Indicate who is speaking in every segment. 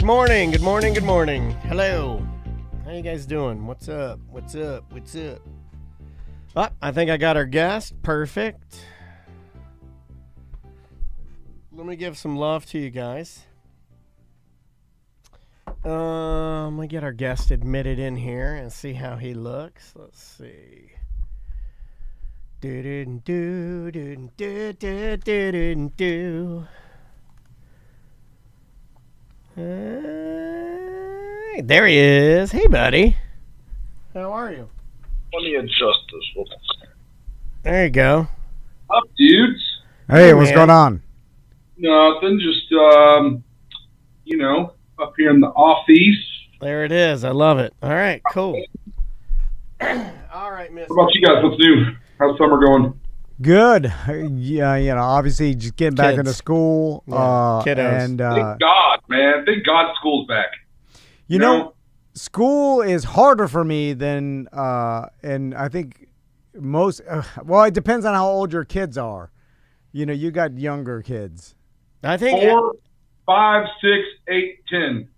Speaker 1: morning. Good morning. Good morning. Hello. How you guys doing? What's up? What's up? What's up? Oh, I think I got our guest. Perfect. Let me give some love to you guys. Let me get our guest admitted in here and see how he looks. Let's see. There he is. Hey, buddy. How are you?
Speaker 2: Let me adjust this.
Speaker 1: There you go.
Speaker 2: Up, dudes.
Speaker 3: Hey, what's going on?
Speaker 2: Nothing. Just, up here in the office.
Speaker 1: There it is. I love it. All right, cool. All right, miss.
Speaker 2: What about you guys? What's new? How's summer going?
Speaker 3: Good. Yeah, obviously just getting back into school.
Speaker 1: Kiddos.
Speaker 3: And,
Speaker 2: thank God, man. Thank God school's back.
Speaker 3: You know, school is harder for me than, and I think most, it depends on how old your kids are. You know, you got younger kids.
Speaker 1: I think
Speaker 2: 4, 5, 6, 8, 10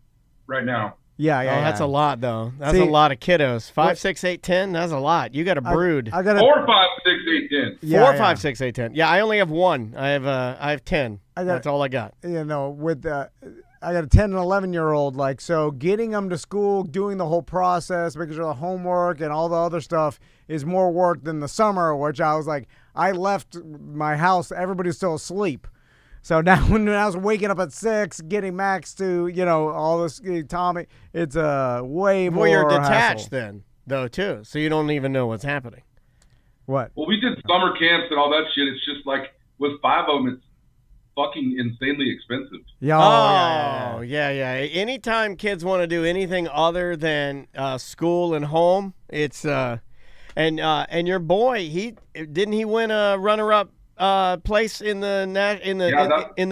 Speaker 2: right now.
Speaker 3: Yeah.
Speaker 1: That's a lot, though. That's a lot of kiddos. 5, 6, 8, 10. That's a lot. You got a brood.
Speaker 3: I got
Speaker 2: 4, 5, 6, 8, 10.
Speaker 1: 4, 5, 6, 8, 10. Yeah, I only have one. I have 10. That's all I got.
Speaker 3: You know, I got a 10 and 11-year-old. Like, so getting them to school, doing the whole process, making sure the homework and all the other stuff is more work than the summer, which I was like, I left my house, everybody's still asleep. So now when I was waking up at 6, getting Max to, all this, Tommy, it's way more
Speaker 1: Well, you're detached
Speaker 3: hassle.
Speaker 1: then, though, too. So you don't even know what's happening.
Speaker 3: What?
Speaker 2: Well, we did summer camps and all that shit. It's just like, with 5 of them, it's fucking insanely expensive.
Speaker 1: Yeah. Anytime kids want to do anything other than school and home, it's and your boy, didn't he win a runner-up place in the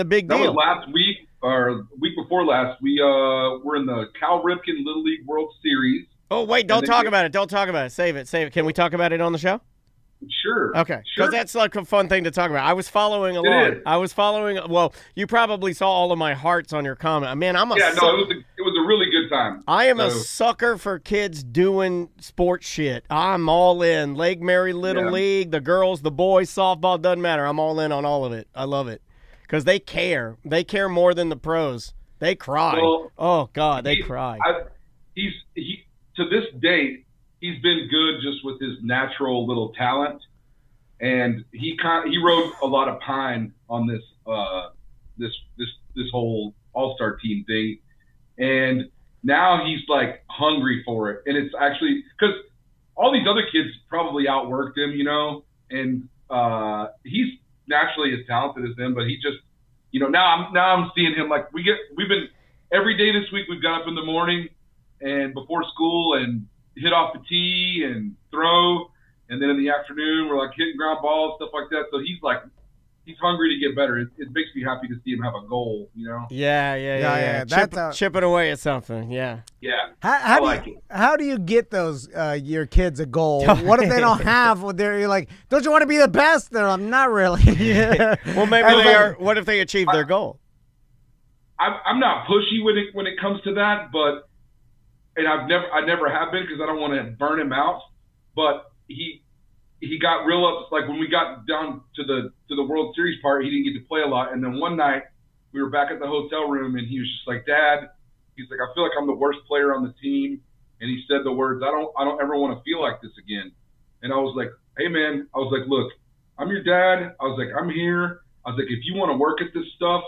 Speaker 1: big deal?
Speaker 2: That was last week or week before last. We were in the Cal Ripken Little League World Series.
Speaker 1: Oh wait, don't talk about it. Don't talk about it. Save it. Can we talk about it on the show?
Speaker 2: Sure.
Speaker 1: Okay. Because that's like a fun thing to talk about. I was following along. Well, you probably saw all of my hearts on your comment. Man, it
Speaker 2: was a really good time.
Speaker 1: I am a sucker for kids doing sports shit. I'm all in. Lake Mary Little League, the girls, the boys, softball, doesn't matter. I'm all in on all of it. I love it. Because they care. They care more than the pros. They cry. Well, oh, God, they cry.
Speaker 2: To this date, he's been good just with his natural little talent, and he rode a lot of pine on this whole all-star team thing, and now he's like hungry for it. And it's actually because all these other kids probably outworked him, and he's naturally as talented as them, but he just, now I'm seeing him like we've been every day this week. We've got up in the morning and before school and hit off the tee and throw, and then in the afternoon we're like hitting ground balls, stuff like that. So he's hungry to get better. It makes me happy to see him have a goal,
Speaker 1: Yeah. Chipping away at something. Yeah.
Speaker 3: How do you get those your kids a goal? What if they don't have? You're like, don't you want to be the best? They're like, not really.
Speaker 1: Well, maybe they are. What if they achieve their goal?
Speaker 2: I'm not pushy when it comes to that, but. And I never have been because I don't want to burn him out. But he got real ups. Like when we got down to the World Series part, he didn't get to play a lot. And then one night we were back at the hotel room, and he was just like, "Dad," he's like, "I feel like I'm the worst player on the team." And he said the words, "I don't ever want to feel like this again." And I was like, "Hey man," I was like, "Look, I'm your dad." I was like, "I'm here." I was like, "If you want to work at this stuff,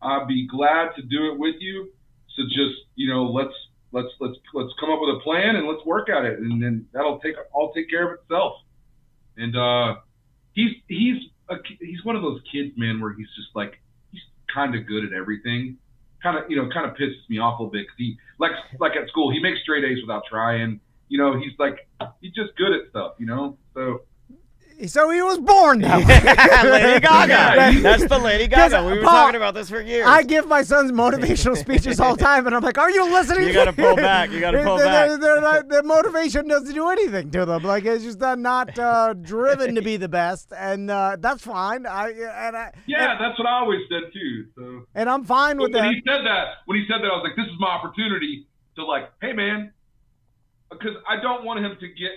Speaker 2: I'd be glad to do it with you. So just let's come up with a plan and let's work at it, and then I'll take care of itself." And he's one of those kids, man, where he's just like he's kind of good at everything. Kind of pisses me off a little bit because he like at school he makes straight A's without trying. He's just good at stuff. So
Speaker 3: So he was born that way.
Speaker 1: Lady Gaga. That's the Lady Gaga. We were
Speaker 3: Paul,
Speaker 1: talking about this for years.
Speaker 3: I give my sons motivational speeches all the time, and I'm like, "Are you listening?"
Speaker 1: You got to pull back. You got to pull back.
Speaker 3: They're not, the motivation doesn't do anything to them. Like it's just not driven to be the best, and that's fine.
Speaker 2: That's what I always said too. So.
Speaker 3: And I'm fine with that.
Speaker 2: When he said that, I was like, "This is my opportunity to like, hey man," because I don't want him to get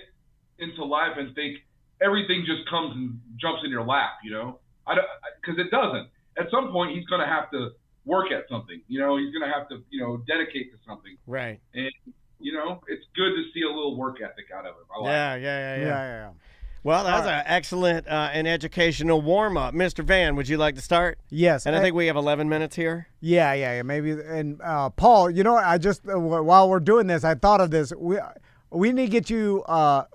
Speaker 2: into life and think everything just comes and jumps in your lap, you know? Because it doesn't. At some point, he's going to have to work at something. You know, he's going to have to, dedicate to something.
Speaker 1: Right.
Speaker 2: And, it's good to see a little work ethic out of him. I like it.
Speaker 1: Yeah. Well, that was an excellent and educational warm-up. Mr. Van, would you like to start?
Speaker 3: Yes.
Speaker 1: And I think we have 11 minutes here.
Speaker 3: Yeah, maybe. And Paul, I just, while we're doing this, I thought of this. We need to get you,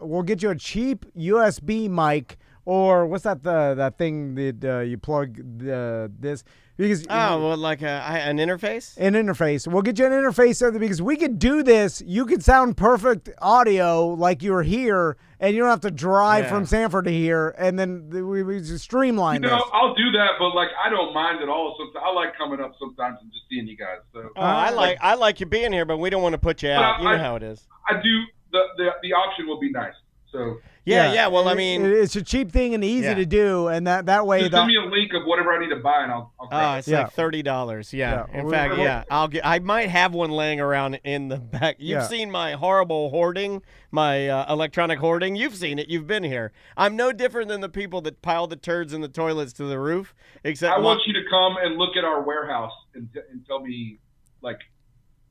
Speaker 3: we'll get you a cheap USB mic, or what's that thing that you plug this? Because
Speaker 1: like an interface?
Speaker 3: An interface. We'll get you an interface because we could do this. You could sound perfect audio like you were here, and you don't have to drive from Sanford to here, and then we just streamline this.
Speaker 2: I'll do that, but like I don't mind at all. Sometimes I like coming up sometimes and just seeing you guys. So
Speaker 1: I like you being here, but we don't want to put you out. You know how it is.
Speaker 2: I do. The option will be nice. So
Speaker 1: yeah. Well, I mean,
Speaker 3: it's a cheap thing and easy to do, and that way.
Speaker 2: Just send me a link of whatever I need to buy, and I'll grab
Speaker 1: it's like $30. Yeah. In fact, I might have one laying around in the back. You've seen my horrible hoarding, my electronic hoarding. You've seen it. You've been here. I'm no different than the people that pile the turds in the toilets to the roof. Except
Speaker 2: I want you to come and look at our warehouse and tell me, like.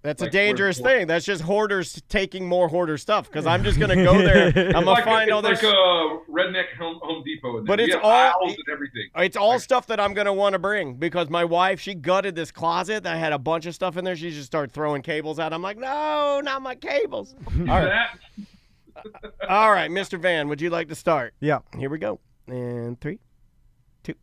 Speaker 1: That's a dangerous thing. That's just hoarders taking more hoarder stuff. Because I'm just gonna go there. I'm gonna find all this.
Speaker 2: It's like a redneck Home Depot in there.
Speaker 1: But it's all
Speaker 2: aisles and everything.
Speaker 1: It's all stuff that I'm gonna want to bring because my wife, she gutted this closet. I had a bunch of stuff in there. She just started throwing cables out. I'm like, no, not my cables. All right. All right, Mr. Van, would you like to start?
Speaker 3: Yeah.
Speaker 1: Here we go. And 3, 2.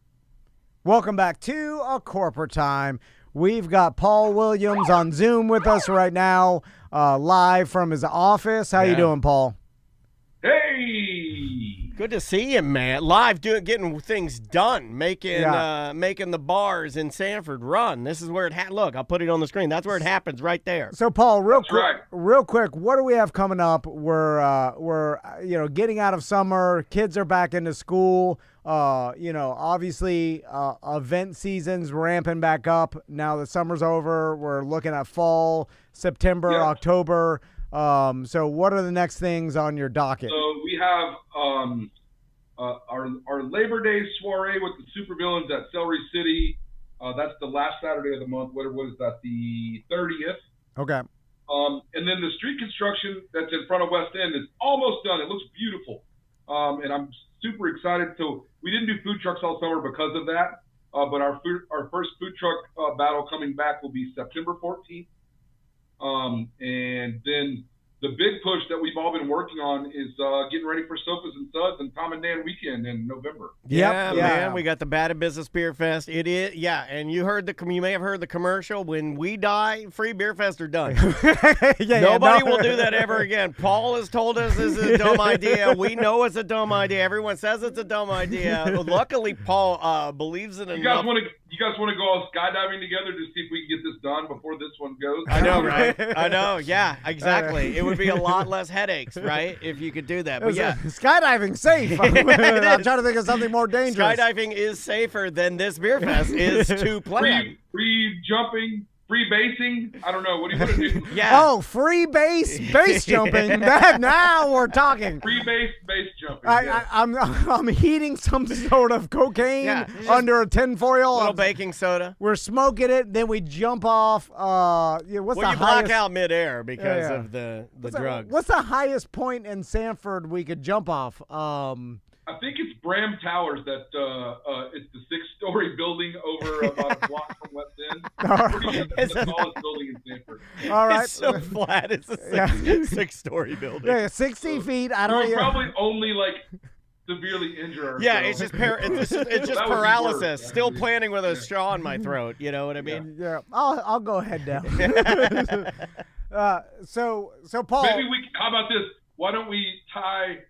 Speaker 3: Welcome back to A Corporate Time. We've got Paul Williams on Zoom with us right now, live from his office. How you doing, Paul?
Speaker 2: Hey!
Speaker 1: Good to see you, man. Live, getting things done, making the bars in Sanford run. This is where it look. I'll put it on the screen. That's where it happens, right there.
Speaker 3: So, Paul, real quick, what do we have coming up? We're getting out of summer. Kids are back into school. Obviously, event season's ramping back up. Now the summer's over. We're looking at fall, September, October. So what are the next things on your docket?
Speaker 2: So we have our Labor Day soiree with the supervillains at Celery City. That's the last Saturday of the month. What is that? The 30th.
Speaker 3: Okay.
Speaker 2: And then the street construction that's in front of West End is almost done. It looks beautiful. And I'm super excited. So we didn't do food trucks all summer because of that. But our first food truck battle coming back will be September 14th. And then the big push that we've all been working on is getting ready for Sofas and Suds and Tom and Dan weekend in November.
Speaker 1: Yeah, man. We got the Bad and Business Beer Fest. It is, and you may have heard the commercial. When we die, free beer fest are done. Nobody will do that ever again. Paul has told us this is a dumb idea. We know it's a dumb idea. Everyone says it's a dumb idea. Luckily, Paul believes in it.
Speaker 2: You guys want to go all skydiving together to see if we can get this done before this one goes?
Speaker 1: I know, right? I know. Yeah, exactly. It would be a lot less headaches, right, if you could do that. But
Speaker 3: skydiving's safe. I'm trying to think of something more dangerous.
Speaker 1: Skydiving is safer than this beer fest is to plan.
Speaker 2: Free jumping. Free basing? I don't know. What do you want to do?
Speaker 3: Oh, free base jumping. Now we're talking.
Speaker 2: Free base jumping.
Speaker 3: I'm heating some sort of cocaine under a tinfoil.
Speaker 1: Little baking soda.
Speaker 3: We're smoking it, then we jump off.
Speaker 1: You black out midair because of the drugs.
Speaker 3: What's the highest point in Sanford we could jump off?
Speaker 2: I think it's Bram Towers. That it's the 6-story building over about a block from West End. It's the tallest building in Sanford.
Speaker 3: All right,
Speaker 1: it's so flat. It's a 6-story building.
Speaker 3: Yeah, 60 feet. I don't know.
Speaker 2: Probably only like severely injure ourselves.
Speaker 1: Yeah, it's just paralysis. Still planning with a straw in my throat. You know what I mean?
Speaker 3: Yeah. I'll go ahead down. So Paul.
Speaker 2: Maybe how about this? Why don't we tie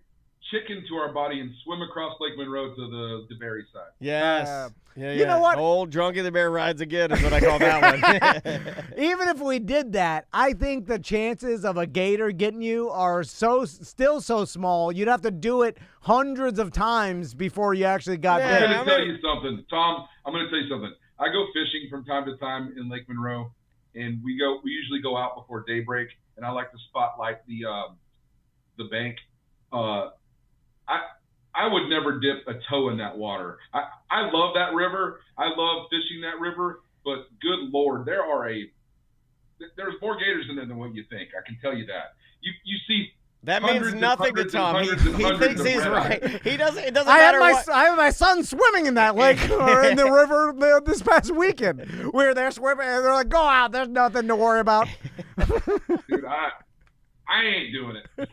Speaker 2: chicken to our body and swim across Lake Monroe to the DeBerry side.
Speaker 1: Yes.
Speaker 3: You know what?
Speaker 1: Old Drunky the Bear rides again is what I call that one.
Speaker 3: Even if we did that, I think the chances of a gator getting you are still so small. You'd have to do it hundreds of times before you actually got
Speaker 1: Yeah,
Speaker 3: bit.
Speaker 2: I'm going to tell you something, Tom. I'm going to tell you something. I go fishing from time to time in Lake Monroe, and we usually go out before daybreak, and I like to spotlight the bank. I would never dip a toe in that water. I love that river. I love fishing that river, but good Lord, there's more gators in there than what you think. I can tell you that. You see.
Speaker 1: That means nothing to Tom. He thinks he's right. He doesn't. It doesn't
Speaker 3: I
Speaker 1: matter
Speaker 3: I have my son swimming in that lake or in the river this past weekend. We were there swimming, and they're like, "Go out. There's nothing to worry about."
Speaker 2: Dude, I ain't doing it.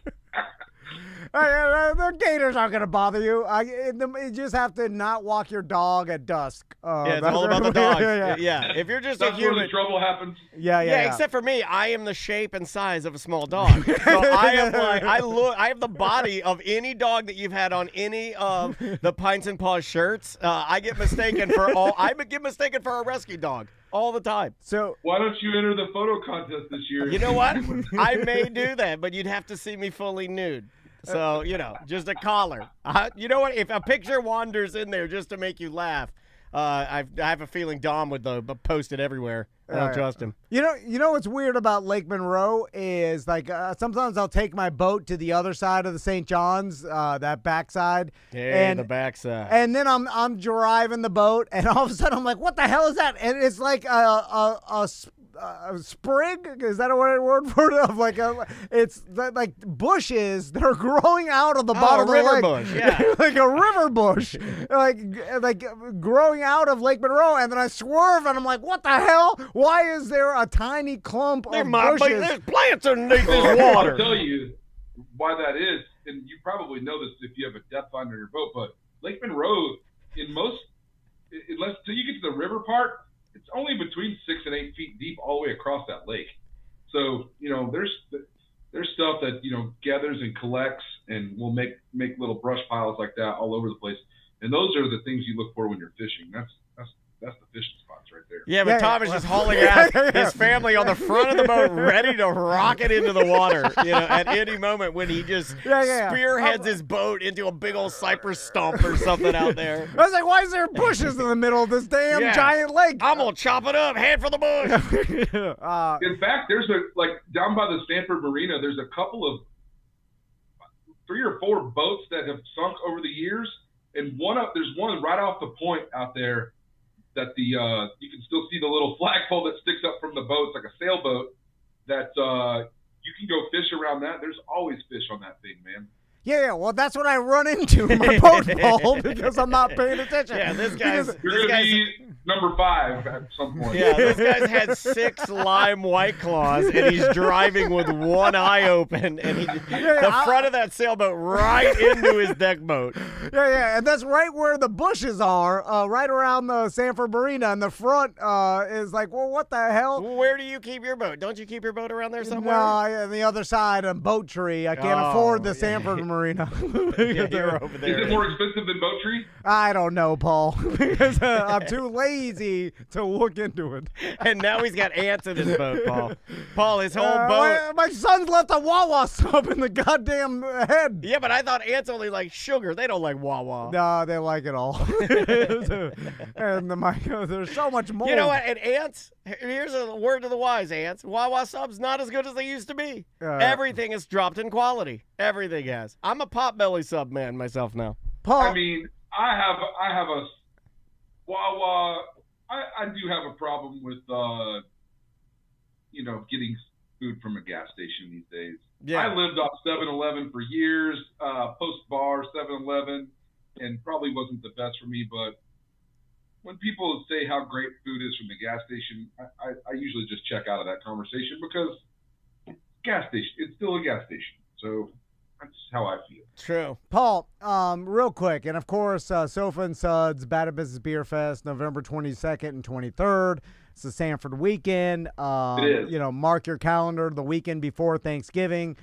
Speaker 3: The gators aren't going to bother you. You just have to not walk your dog at dusk.
Speaker 1: Yeah, it's all about the dogs. Yeah. If you're just
Speaker 2: That's
Speaker 1: a human.
Speaker 2: where the trouble happens.
Speaker 3: Yeah.
Speaker 1: Except for me, I am the shape and size of a small dog. So I am I have the body of any dog that you've had on any of the Pints and Paws shirts. I get mistaken for a rescue dog all the time.
Speaker 3: So
Speaker 2: why don't you enter the photo contest this year?
Speaker 1: You know what? I may do that, but you'd have to see me fully nude. So, just a collar. You know what? If a picture wanders in there just to make you laugh, I have a feeling Dom would post it everywhere. I don't trust him.
Speaker 3: You know what's weird about Lake Monroe is like sometimes I'll take my boat to the other side of the St. John's, that backside.
Speaker 1: The backside.
Speaker 3: And then I'm driving the boat, and all of a sudden I'm like, what the hell is that? And it's like a sprig, is that a word for it? Of like it's like bushes that are growing out of the bottom of the lake,
Speaker 1: bush, yeah.
Speaker 3: like a river bush, like growing out of Lake Monroe. And then I swerve, and I'm like, what the hell? Why is there a tiny clump of bushes?
Speaker 1: There's plants underneath this water.
Speaker 2: I'll tell you why that is, and you probably know this if you have a depth finder in your boat. But Lake Monroe, unless till you get to the river part, it's only between 6 and 8 feet deep all the way across that lake. So, there's stuff that, gathers and collects and will make little brush piles like that all over the place. And those are the things you look for when you're fishing. That's the fishing spots right there.
Speaker 1: Yeah, but Tom is just hauling ass, his family on the front of the boat, ready to rock it into the water, at any moment when he just spearheads his boat into a big old cypress stump or something out there.
Speaker 3: I was like, why is there bushes in the middle of this damn giant lake?
Speaker 1: I'm going to chop it up, head for the bush.
Speaker 2: In fact, there's down by the Stanford Marina, there's a couple of 3 or 4 boats that have sunk over the years. And there's one right off the point out there that you can still see the little flagpole that sticks up from the boat. It's like a sailboat that you can go fish around that. There's always fish on that thing, man.
Speaker 3: Yeah, well, that's what I run into in my boat, Paul, because I'm not paying attention.
Speaker 1: Yeah, this guy's
Speaker 2: You're going to be number 5 at some point.
Speaker 1: Yeah, this guy's had 6 lime White Claws, and he's driving with one eye open, and the front of that sailboat right into his deck boat.
Speaker 3: Yeah, and that's right where the bushes are, right around the Sanford Marina, and the front is like, well, what the hell?
Speaker 1: Where do you keep your boat? Don't you keep your boat around there somewhere?
Speaker 3: No, on the other side, a boat tree. I can't afford the Sanford Marina.
Speaker 1: You're over there.
Speaker 2: Is it more expensive than boat tree?
Speaker 3: I don't know, Paul, because I'm too lazy to look into it.
Speaker 1: And now he's got ants in his boat, Paul. Paul, his whole boat.
Speaker 3: My son's left a Wawa sub in the goddamn head.
Speaker 1: Yeah, but I thought ants only like sugar. They don't like Wawa.
Speaker 3: No, they like it all. And there's so much more.
Speaker 1: You know what? And ants, here's a word to the wise, ants. Wawa subs not as good as they used to be. Everything has dropped in quality. Everything has. I'm a Potbelly sub man myself now.
Speaker 3: Paul.
Speaker 2: I mean, I have a Wawa. I do have a problem with getting food from a gas station these days.
Speaker 1: Yeah.
Speaker 2: I lived off 7-Eleven for years, post-bar 7-Eleven, and probably wasn't the best for me, but when people say how great food is from the gas station, I usually just check out of that conversation because it's still a gas station. So that's how I feel.
Speaker 1: True.
Speaker 3: Paul, real quick, and of course, Sofa and Suds, Bad at Business Beer Fest, November 22nd and 23rd. It's the Sanford weekend.
Speaker 2: It is.
Speaker 3: Mark your calendar the weekend before Thanksgiving.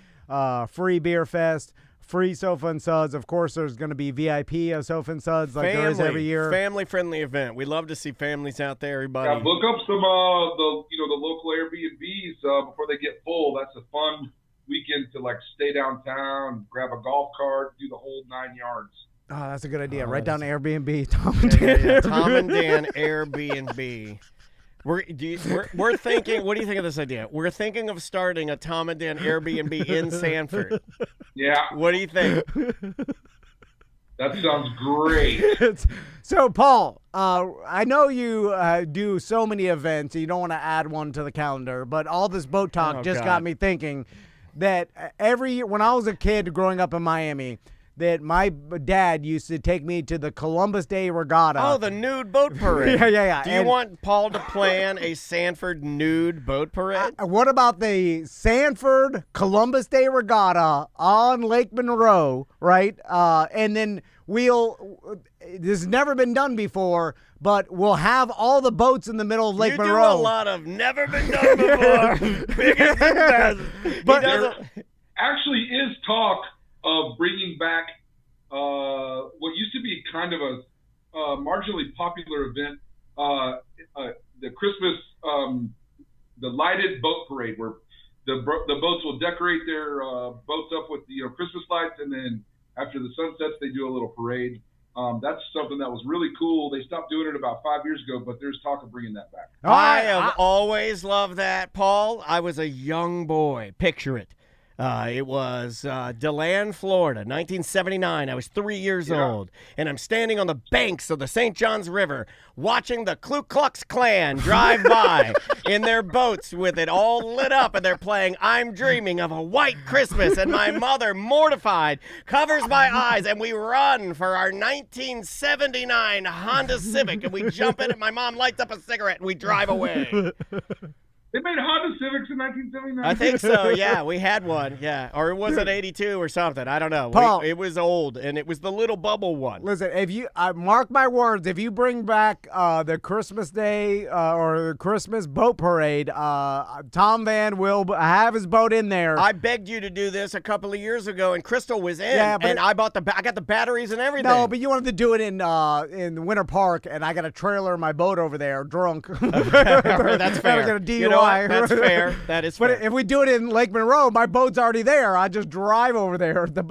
Speaker 3: Free beer fest. free Sofa and Suds. Of course, there's going to be VIP of Sofa and Suds like there is every year.
Speaker 1: Family-friendly event. We love to see families out there, everybody.
Speaker 2: Yeah, book up some the local Airbnbs before they get full. That's a fun weekend to like stay downtown, grab a golf cart, do the whole 9 yards.
Speaker 3: Oh, that's a good idea. Write down Airbnb. Tom and Dan.
Speaker 1: Tom and Dan Airbnb. We're thinking. What do you think of this idea? We're thinking of starting a Tom and Dan Airbnb in Sanford.
Speaker 2: Yeah.
Speaker 1: What do you think?
Speaker 2: That sounds great.
Speaker 3: So, Paul, I know you do so many events. You don't want to add one to the calendar, but all this boat talk got me thinking that every year when I was a kid growing up in Miami, that my dad used to take me to the Columbus Day Regatta.
Speaker 1: Oh, the nude boat parade.
Speaker 3: Yeah.
Speaker 1: Do you want Paul to plan a Sanford nude boat parade?
Speaker 3: What about the Sanford Columbus Day Regatta on Lake Monroe, right? And then this has never been done before, but we'll have all the boats in the middle of Lake Monroe.
Speaker 1: You do a lot of never been done before. Biggest and best.
Speaker 2: But there actually is talk of bringing back what used to be kind of a marginally popular event, the Christmas, the lighted boat parade, where the boats will decorate their boats up with Christmas lights, and then after the sun sets, they do a little parade. That's something that was really cool. They stopped doing it about 5 years ago, but there's talk of bringing that back.
Speaker 1: I have always loved that, Paul. I was a young boy. Picture it. It was DeLand, Florida, 1979. I was 3 years old, and I'm standing on the banks of the St. Johns River watching the Ku Klux Klan drive by in their boats with it all lit up, and they're playing I'm Dreaming of a White Christmas, and my mother, mortified, covers my eyes, and we run for our 1979 Honda Civic, and we jump in, and my mom lights up a cigarette, and we drive away.
Speaker 2: They made Honda Civics in 1979.
Speaker 1: I think so, yeah. We had one, yeah. Or it was an 82 or something. I don't know.
Speaker 3: Paul,
Speaker 1: it was old, and it was the little bubble one.
Speaker 3: Listen, if you mark my words, if you bring back the Christmas Day or the Christmas boat parade, Tom Van will have his boat in there.
Speaker 1: I begged you to do this a couple of years ago, and Crystal was in, and I got the batteries and everything.
Speaker 3: No, but you wanted to do it in Winter Park, and I got a trailer in my boat over there, drunk.
Speaker 1: That's fair.
Speaker 3: I got a DUI.
Speaker 1: You know, that's fair. That is fair.
Speaker 3: But if we do it in Lake Monroe, my boat's already there. I just drive over there. The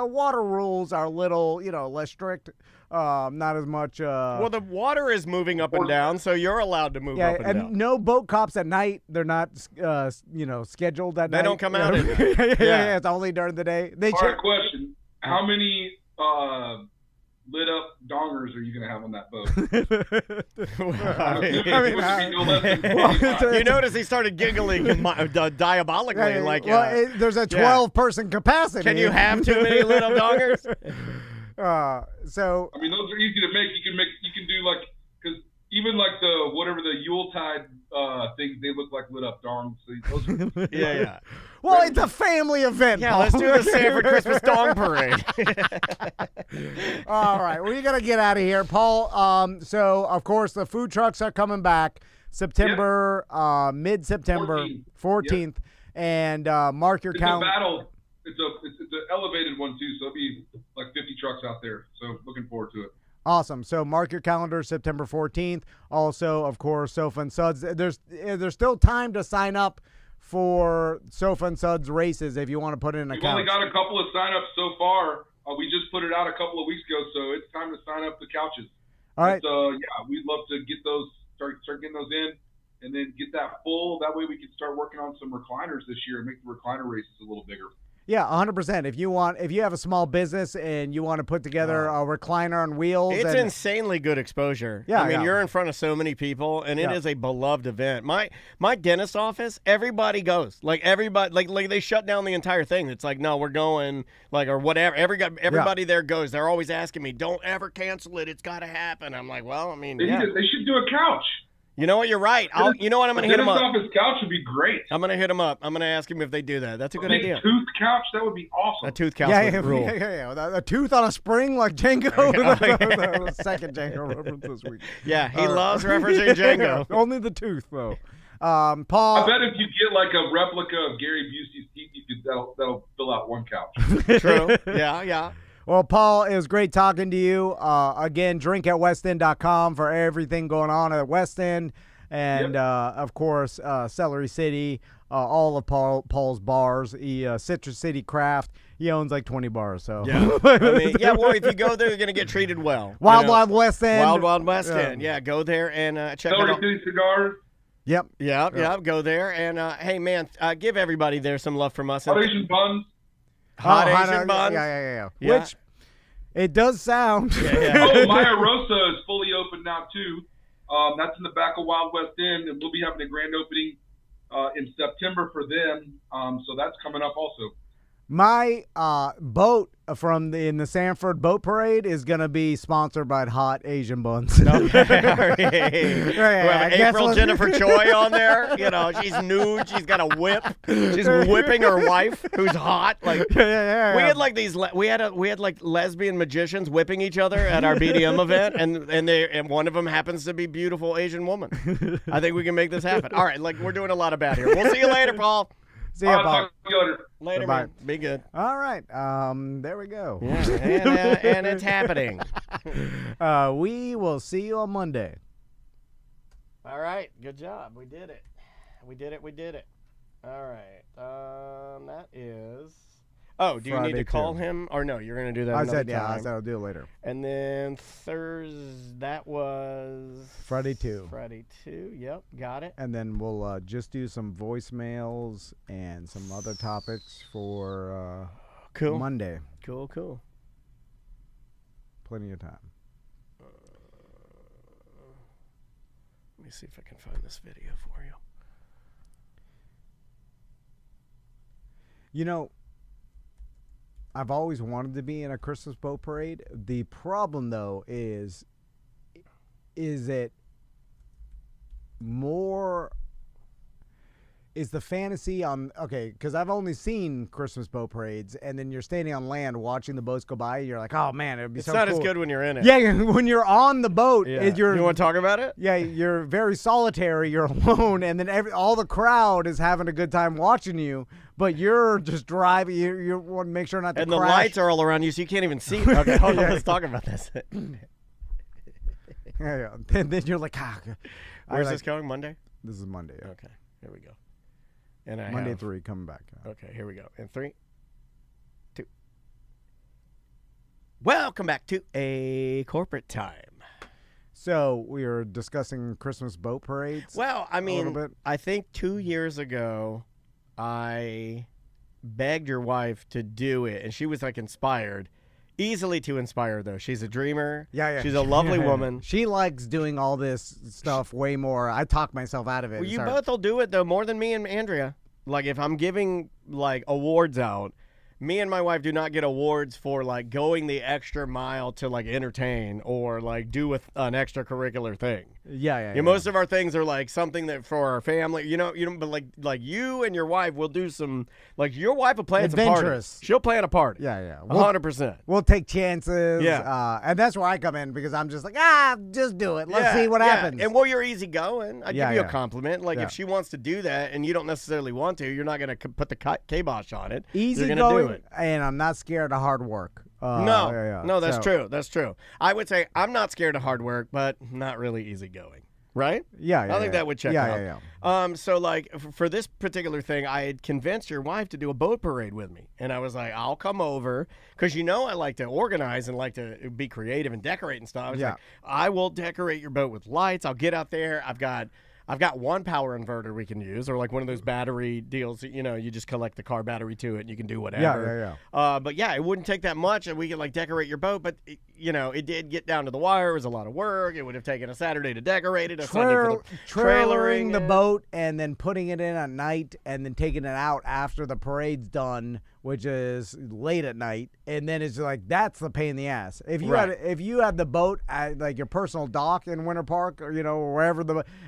Speaker 3: water rules are a little, less strict. Not as much.
Speaker 1: Well, the water is moving up and down, so you're allowed to move up and down.
Speaker 3: No boat cops at night. They're not, scheduled at night.
Speaker 1: They don't come out at night.
Speaker 3: Yeah, it's only during the day.
Speaker 2: Hard question. How many lit up dongers are you going to have on that boat?
Speaker 1: You notice he started giggling diabolically.
Speaker 3: There's a 12-person capacity.
Speaker 1: Can you have too many lit up dongers?
Speaker 2: So I mean, those are easy to make. You can do because even the Yuletide things, they look like lit up dongs. So those
Speaker 1: yeah.
Speaker 3: Well, it's a family event.
Speaker 1: Yeah, let's do the Sanford Christmas Dong Parade.
Speaker 3: All right, we got to get out of here, Paul. So, of course, the food trucks are coming back September, mid-September, 14th. Yep. And mark your calendar.
Speaker 2: It's a battle. It's an elevated one, too, so it'll be like 50 trucks out there. So, looking forward to it.
Speaker 3: Awesome. So mark your calendar, September 14th. Also, of course, Sofa and Suds. There's still time to sign up for Sofa and Suds races if you want to put in a couch.
Speaker 2: We've only got a couple of sign-ups so far. We just put it out a couple of weeks ago, so it's time to sign up the couches.
Speaker 3: All right.
Speaker 2: We'd love to get those, start getting those in, and then get that full. That way we can start working on some recliners this year and make the recliner races a little bigger.
Speaker 3: Yeah, 100%. If you have a small business and you want to put together a recliner on wheels,
Speaker 1: it's insanely good exposure.
Speaker 3: Yeah,
Speaker 1: I mean, you're in front of so many people, and it is a beloved event. My dentist office, everybody goes. Everybody, they shut down the entire thing. It's like, no, we're going, or whatever. Everybody there goes. They're always asking me, don't ever cancel it. It's got to happen. I'm like, well, I mean,
Speaker 2: they should do a couch.
Speaker 1: You know what? You're right. You know what? I'm going to hit him up.
Speaker 2: Office couch would be great.
Speaker 1: I'm going to hit him up. I'm going to ask him if they do that. That's a good idea.
Speaker 2: A tooth couch? That would be awesome.
Speaker 1: A tooth couch would rule.
Speaker 3: Yeah. A tooth on a spring like Django. The second Django reference this week.
Speaker 1: Yeah, he loves referencing Django.
Speaker 3: Only the tooth, though. Paul.
Speaker 2: I bet if you get like a replica of Gary Busey's teeth, that'll fill out one couch.
Speaker 1: True. Yeah.
Speaker 3: Well, Paul, it was great talking to you. Again, drinkatwestend.com for everything going on at West End. And, of course, Celery City, all of Paul's bars, Citrus City Craft. He owns like 20 bars. So
Speaker 1: well, if you go there, you're going to get treated well.
Speaker 3: Wild West End.
Speaker 1: Wild West End. Yeah, go there and check
Speaker 2: Celery
Speaker 1: it out.
Speaker 2: City Cigars.
Speaker 3: Yep.
Speaker 1: Yeah, go there. And, hey, man, give everybody there some love from us.
Speaker 2: Hot Asian buns.
Speaker 1: Hot Asian buns.
Speaker 3: Yeah.
Speaker 1: Yeah.
Speaker 3: Which, it does sound.
Speaker 2: Oh, Maya Rosa is fully open now, too. That's in the back of Wild West End, and we'll be having a grand opening in September for them. So that's coming up also.
Speaker 3: My boat in the Sanford Boat Parade is going to be sponsored by Hot Asian Buns.
Speaker 1: Okay. April Jennifer Choi on there. You know, she's nude. She's got a whip. She's whipping her wife, who's hot. Like we had like these. We had like lesbian magicians whipping each other at our BDM event, and one of them happens to be beautiful Asian woman. I think we can make this happen. All right, like we're doing a lot of bad here. We'll see you later, Paul.
Speaker 3: See ya, Paul.
Speaker 1: Later,
Speaker 3: bye.
Speaker 1: man. Be good.
Speaker 3: All right. There we go.
Speaker 1: Yeah, and it's happening.
Speaker 3: We will see you on Monday.
Speaker 1: All right. Good job. We did it. We did it. All right. That is... Oh, do you
Speaker 3: Friday
Speaker 1: need to call
Speaker 3: too.
Speaker 1: him? Or no, you're going to do that
Speaker 3: I
Speaker 1: another
Speaker 3: said
Speaker 1: time.
Speaker 3: I'll do it later.
Speaker 1: And then Thursday, that was...
Speaker 3: Friday 2.
Speaker 1: Friday 2, yep, got it.
Speaker 3: And then we'll just do some voicemails and some other topics for
Speaker 1: Cool.
Speaker 3: Monday.
Speaker 1: Cool.
Speaker 3: Plenty of time.
Speaker 1: Let me see if I can find this video for you.
Speaker 3: You know, I've always wanted to be in a Christmas boat parade. The problem, though, is it more... Is the fantasy on... Okay, because I've only seen Christmas boat parades, and then you're standing on land watching the boats go by, you're like, oh, man, it would be
Speaker 1: It's
Speaker 3: so
Speaker 1: not
Speaker 3: cool.
Speaker 1: as good when you're in it.
Speaker 3: Yeah, when you're on the boat,
Speaker 1: Yeah.
Speaker 3: you're...
Speaker 1: You want to talk about it?
Speaker 3: Yeah, you're very solitary. You're alone, and then all the crowd is having a good time watching you, but you're just driving. You want to make sure not to
Speaker 1: And
Speaker 3: crash.
Speaker 1: the lights are all around you, so you can't even see. Okay, hold on. Let's talk about this.
Speaker 3: Yeah. And then you're like,
Speaker 1: Where's this going? Monday?
Speaker 3: This is Monday. Yeah.
Speaker 1: Okay, here we go. And
Speaker 3: Monday 3 coming back.
Speaker 1: Okay, here we go. In 3, 2. Welcome back to A Corporate Time.
Speaker 3: So we were discussing Christmas boat parades.
Speaker 1: Well, I
Speaker 3: little
Speaker 1: mean,
Speaker 3: bit.
Speaker 1: I think 2 years ago, I begged your wife to do it, and she was like inspired. Easily to inspire, though. She's a dreamer.
Speaker 3: Yeah.
Speaker 1: She's a lovely woman.
Speaker 3: She likes doing all this stuff way more. I talk myself out of it.
Speaker 1: Well, you both will do it, though, more than me and Andrea. Like, if I'm giving, like, awards out, me and my wife do not get awards for, like, going the extra mile to, like, entertain or, like, do an extracurricular thing.
Speaker 3: Yeah.
Speaker 1: Most of our things are, like, something that for our family, but, like you and your wife will do some, like, your wife will plan some
Speaker 3: Adventurous.
Speaker 1: parties. She'll plan a party.
Speaker 3: Yeah.
Speaker 1: 100%.
Speaker 3: We'll take chances.
Speaker 1: Yeah.
Speaker 3: And that's where I come in because I'm just like, just do it. Let's see what happens.
Speaker 1: And you're easygoing. I give you a compliment. Like,
Speaker 3: Yeah.
Speaker 1: if she wants to do that and you don't necessarily want to, you're not going to put the kibosh on it.
Speaker 3: Easy
Speaker 1: You're going to do
Speaker 3: going,
Speaker 1: it.
Speaker 3: and I'm not scared of hard work.
Speaker 1: No, that's
Speaker 3: So,
Speaker 1: true. That's true. I would say I'm not scared of hard work, but not really easygoing. Right?
Speaker 3: Yeah.
Speaker 1: I think that would check out.
Speaker 3: Yeah.
Speaker 1: So, like, for this particular thing, I had convinced your wife to do a boat parade with me. And I was like, I'll come over. Because I like to organize and like to be creative and decorate and stuff. I was like, I will decorate your boat with lights. I'll get out there. I've got one power inverter we can use, or like one of those battery deals that, you just collect the car battery to it and you can do whatever.
Speaker 3: Yeah.
Speaker 1: But yeah, it wouldn't take that much and we could like decorate your boat, but it did get down to the wire. It was a lot of work. It would have taken a Saturday to decorate it, a Sunday for the
Speaker 3: trailering the
Speaker 1: and-
Speaker 3: boat and then putting it in at night and then taking it out after the parade's done, which is late at night, and then it's like that's the pain in the ass. If you had the boat at like your personal dock in Winter Park or wherever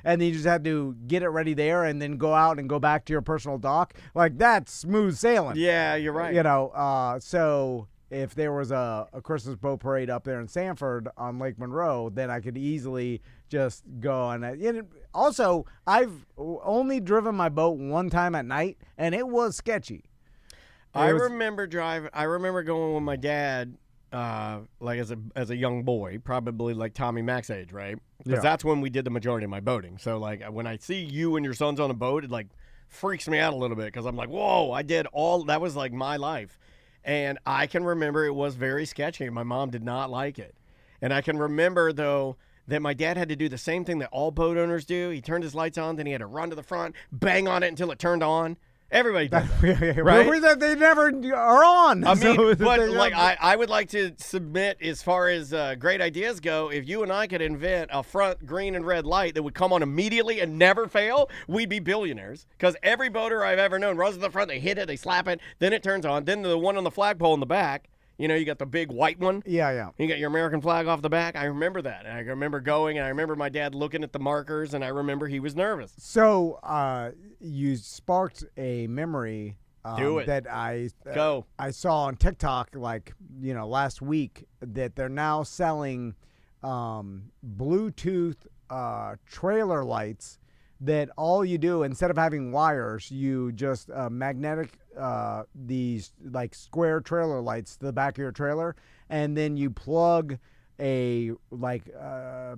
Speaker 3: and then you just had to get it ready there and then go out and go back to your personal dock, like that's smooth sailing.
Speaker 1: Yeah, you're right.
Speaker 3: So if there was a Christmas boat parade up there in Sanford on Lake Monroe, then I could easily just go on it. And also, I've only driven my boat one time at night, and it was sketchy.
Speaker 1: I remember going with my dad, like as a young boy, probably like Tommy Mac's age, right? Because that's when we did the majority of my boating. So like when I see you and your sons on a boat, it like freaks me out a little bit because I'm like, whoa, I did all that was like my life. And I can remember it was very sketchy. My mom did not like it. And I can remember, though, that my dad had to do the same thing that all boat owners do. He turned his lights on, then he had to run to the front, bang on it until it turned on. Everybody does that, right?
Speaker 3: They never are on.
Speaker 1: I mean, but like I would like to submit, as far as great ideas go, if you and I could invent a front green and red light that would come on immediately and never fail, we'd be billionaires. Because every boater I've ever known runs to the front, they hit it, they slap it, then it turns on. Then the one on the flagpole in the back, you know, you got the big white one.
Speaker 3: Yeah.
Speaker 1: You got your American flag off the back. I remember that. And I remember going, and I remember my dad looking at the markers, and I remember he was nervous.
Speaker 3: So you sparked a memory
Speaker 1: Do it.
Speaker 3: that I saw on TikTok, like, last week, that they're now selling Bluetooth trailer lights that all you do, instead of having wires, you just magnetic these like square trailer lights to the back of your trailer, and then you plug a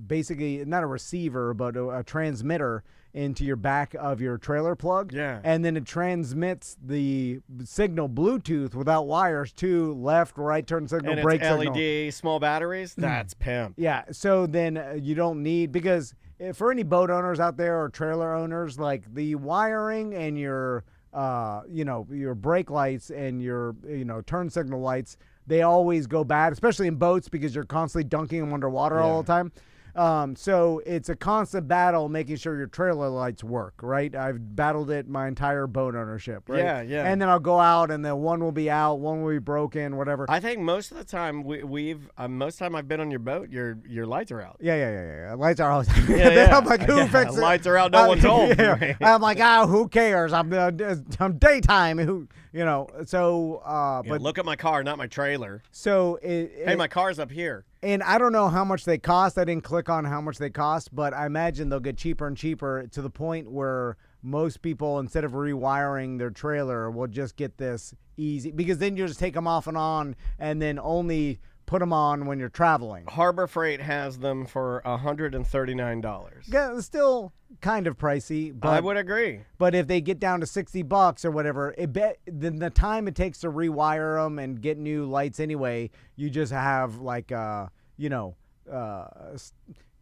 Speaker 3: basically not a receiver but a transmitter into your back of your trailer plug.
Speaker 1: Yeah.
Speaker 3: And then it transmits the signal Bluetooth without wires to left, right turn signal,
Speaker 1: and
Speaker 3: brake
Speaker 1: it's
Speaker 3: signal.
Speaker 1: LED small batteries. That's pimp.
Speaker 3: Yeah. So then you don't need, because for any boat owners out there or trailer owners, like the wiring and your your brake lights and your turn signal lights, they always go bad, especially in boats because you're constantly dunking them underwater all the time. So it's a constant battle making sure your trailer lights work, right? I've battled it my entire boat ownership, right?
Speaker 1: Yeah.
Speaker 3: And then I'll go out and then one will be out, one will be broken, whatever.
Speaker 1: I think most of the time most time I've been on your boat, your lights are out.
Speaker 3: Yeah. Lights are always.
Speaker 1: Yeah.
Speaker 3: I'm like, who fixes it?
Speaker 1: Lights are out. No one's home.
Speaker 3: Yeah. I'm like, who cares? I'm daytime. So. But
Speaker 1: look at my car, not my trailer.
Speaker 3: So.
Speaker 1: Hey, my car's up here.
Speaker 3: And I don't know how much they cost. I didn't click on how much they cost, but I imagine they'll get cheaper and cheaper to the point where most people, instead of rewiring their trailer, will just get this easy, because then you just take them off and on and then only put them on when you're traveling.
Speaker 1: Harbor Freight has them for $139.
Speaker 3: Yeah, it's still kind of pricey, but
Speaker 1: I would agree.
Speaker 3: But if they get down to $60 or whatever, then the time it takes to rewire them and get new lights anyway, you just have like